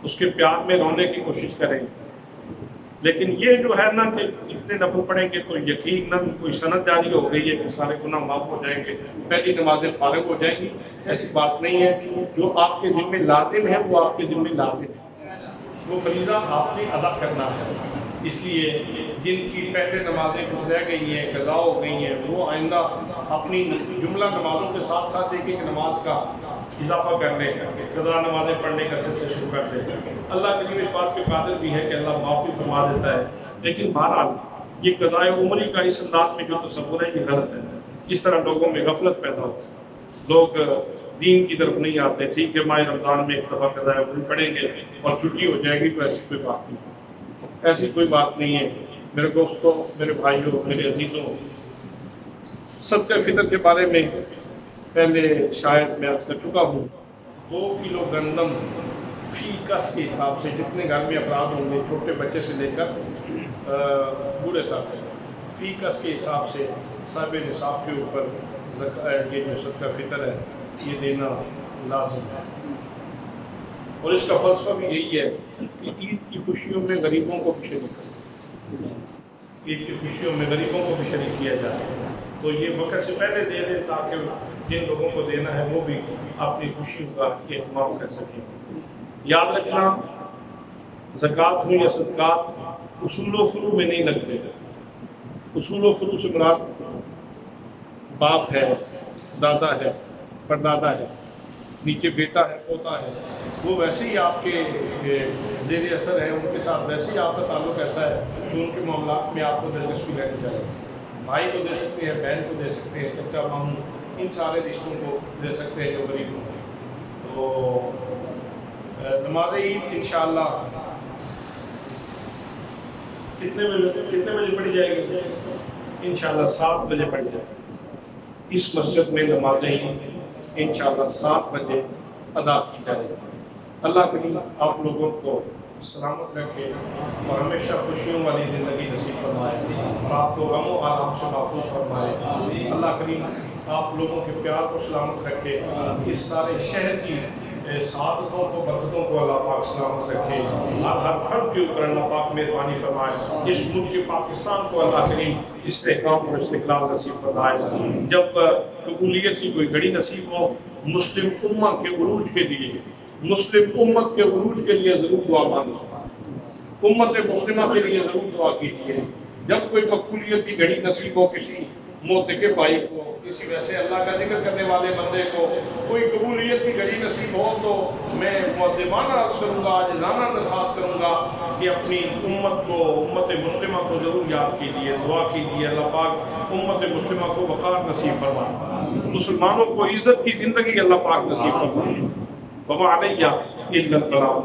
اس کے پیار میں رونے کی کوشش کریں۔ لیکن یہ جو ہے نا کہ اتنے نفل پڑھیں گے تو یقیناً کوئی سند جاری ہو گئی ہے کہ سارے گناہ معاف ہو جائیں گے، پہلی نمازیں فارغ ہو جائیں گی، ایسی بات نہیں ہے۔ جو آپ کے ذمہ لازم ہے وہ آپ کے ذمہ لازم ہے، وہ فریضہ آپ نے ادا کرنا ہے۔ اس لیے جن کی پہلے نمازیں گزر گئی ہیں، قضا ہو گئی ہیں، وہ آئندہ اپنی جملہ نمازوں کے ساتھ ساتھ ایک ایک نماز کا اضافہ کر لیں، قضا نمازیں پڑھنے کا سلسلہ شروع کر دیں۔ اللہ کریم اس بات کے قادر بھی ہے کہ اللہ معاف بھی فرما دیتا ہے، لیکن بہرحال یہ قضائے عمری کا اس انداز میں جو تصور ہے یہ غلط ہے۔ اس طرح لوگوں میں غفلت پیدا ہوتی ہے، لوگ دین کی طرف نہیں آتے۔ ٹھیک ہے، ماہ رمضان میں ایک دفعہ قضائے عمری پڑھیں گے اور چھٹی ہو جائے گی، تو ایسی کوئی بات نہیں، ایسی کوئی بات نہیں ہے۔ میرے دوستوں، میرے بھائیوں، میرے عزیزوں، صدقہ فطر کے بارے میں پہلے شاید میں عرض کر چکا ہوں۔ 2 کلو گندم فی کس کے حساب سے، جتنے گھر میں افراد ہوں گے، چھوٹے بچے سے لے کر بوڑھے تک، فی کس کے حساب سے صاحب نصاب کے اوپر یہ جو صدقہ فطر ہے یہ دینا لازم ہے۔ اور اس کا فلسفہ بھی یہی ہے کہ عید کی خوشیوں میں غریبوں کو بھی شریک کریں، عید کی خوشیوں میں غریبوں کو بھی شریک کیا جائے، تو یہ وقت سے پہلے دے دیں تاکہ جن لوگوں کو دینا ہے وہ بھی اپنی خوشیوں کا اہتمام کر سکیں۔ یاد رکھنا، زکوٰۃ ہو یا صدقات اصول و فروع میں نہیں لگتے۔ اصول و فروع سے مراد باپ ہے، دادا ہے، پردادا ہے، نیچے بیٹا ہے، پوتا ہے، وہ ویسے ہی آپ کے زیر اثر ہے، ان کے ساتھ ویسے ہی آپ کا تعلق ایسا ہے کہ ان کے معاملات میں آپ کو دلچسپی رہنی چاہیے۔ بھائی کو دے سکتے ہیں، بہن کو دے سکتے ہیں، چچا ماموں، ان سارے رشتوں کو دے سکتے ہیں جو غریب ہوں۔ تو نماز عید انشاءاللہ کتنے بجے پڑھی جائے گی؟ انشاءاللہ 7 بجے پڑھ جائے. اس مسجد میں نمازیں انشاءاللہ 7 بجے ادا کی جائے. اللہ کریم آپ لوگوں کو سلامت رکھے اور ہمیشہ خوشیوں والی زندگی نصیب فرمائے اور آپ کو غم و آرام سے محفوظ فرمائے. اللہ کریم آپ لوگوں کے پیار کو سلامت رکھے. اس سارے شہر کی سعادتوں کو برکتوں کو اللہ پاک سلامت رکھے. ہر فرد کے اوپر اللہ پاک مہربانی فرمائے. اس ملک پاکستان کو اللہ کریم استحکام اور استقلال نصیب فرمائے. جب قبولیت کی کوئی گھڑی نصیب ہو مسلم امت کے عروج کے لیے، مسلم امت کے عروج کے لیے ضرور دعا مانگو. امت مسلمہ کے لیے ضرور دعا کیجیے. جب کوئی مقبولیت کی گھڑی نصیب ہو کسی موتقب بھائی کو، کسی ویسے اللہ کا ذکر کرنے والے بندے کو کوئی قبولیت کی گھڑی نصیب ہو تو میں مؤدبانہ عرض کروں گا، عاجزانہ درخواست کروں گا کہ اپنی امت کو، امت مسلمہ کو ضرور یاد کیجیے، دعا کیجیے. اللہ پاک امت مسلمہ کو وقار نصیب فرمائے، مسلمانوں کو عزت کی زندگی اللہ پاک نصیب فرمائے. وما علیہ الا البلاغ.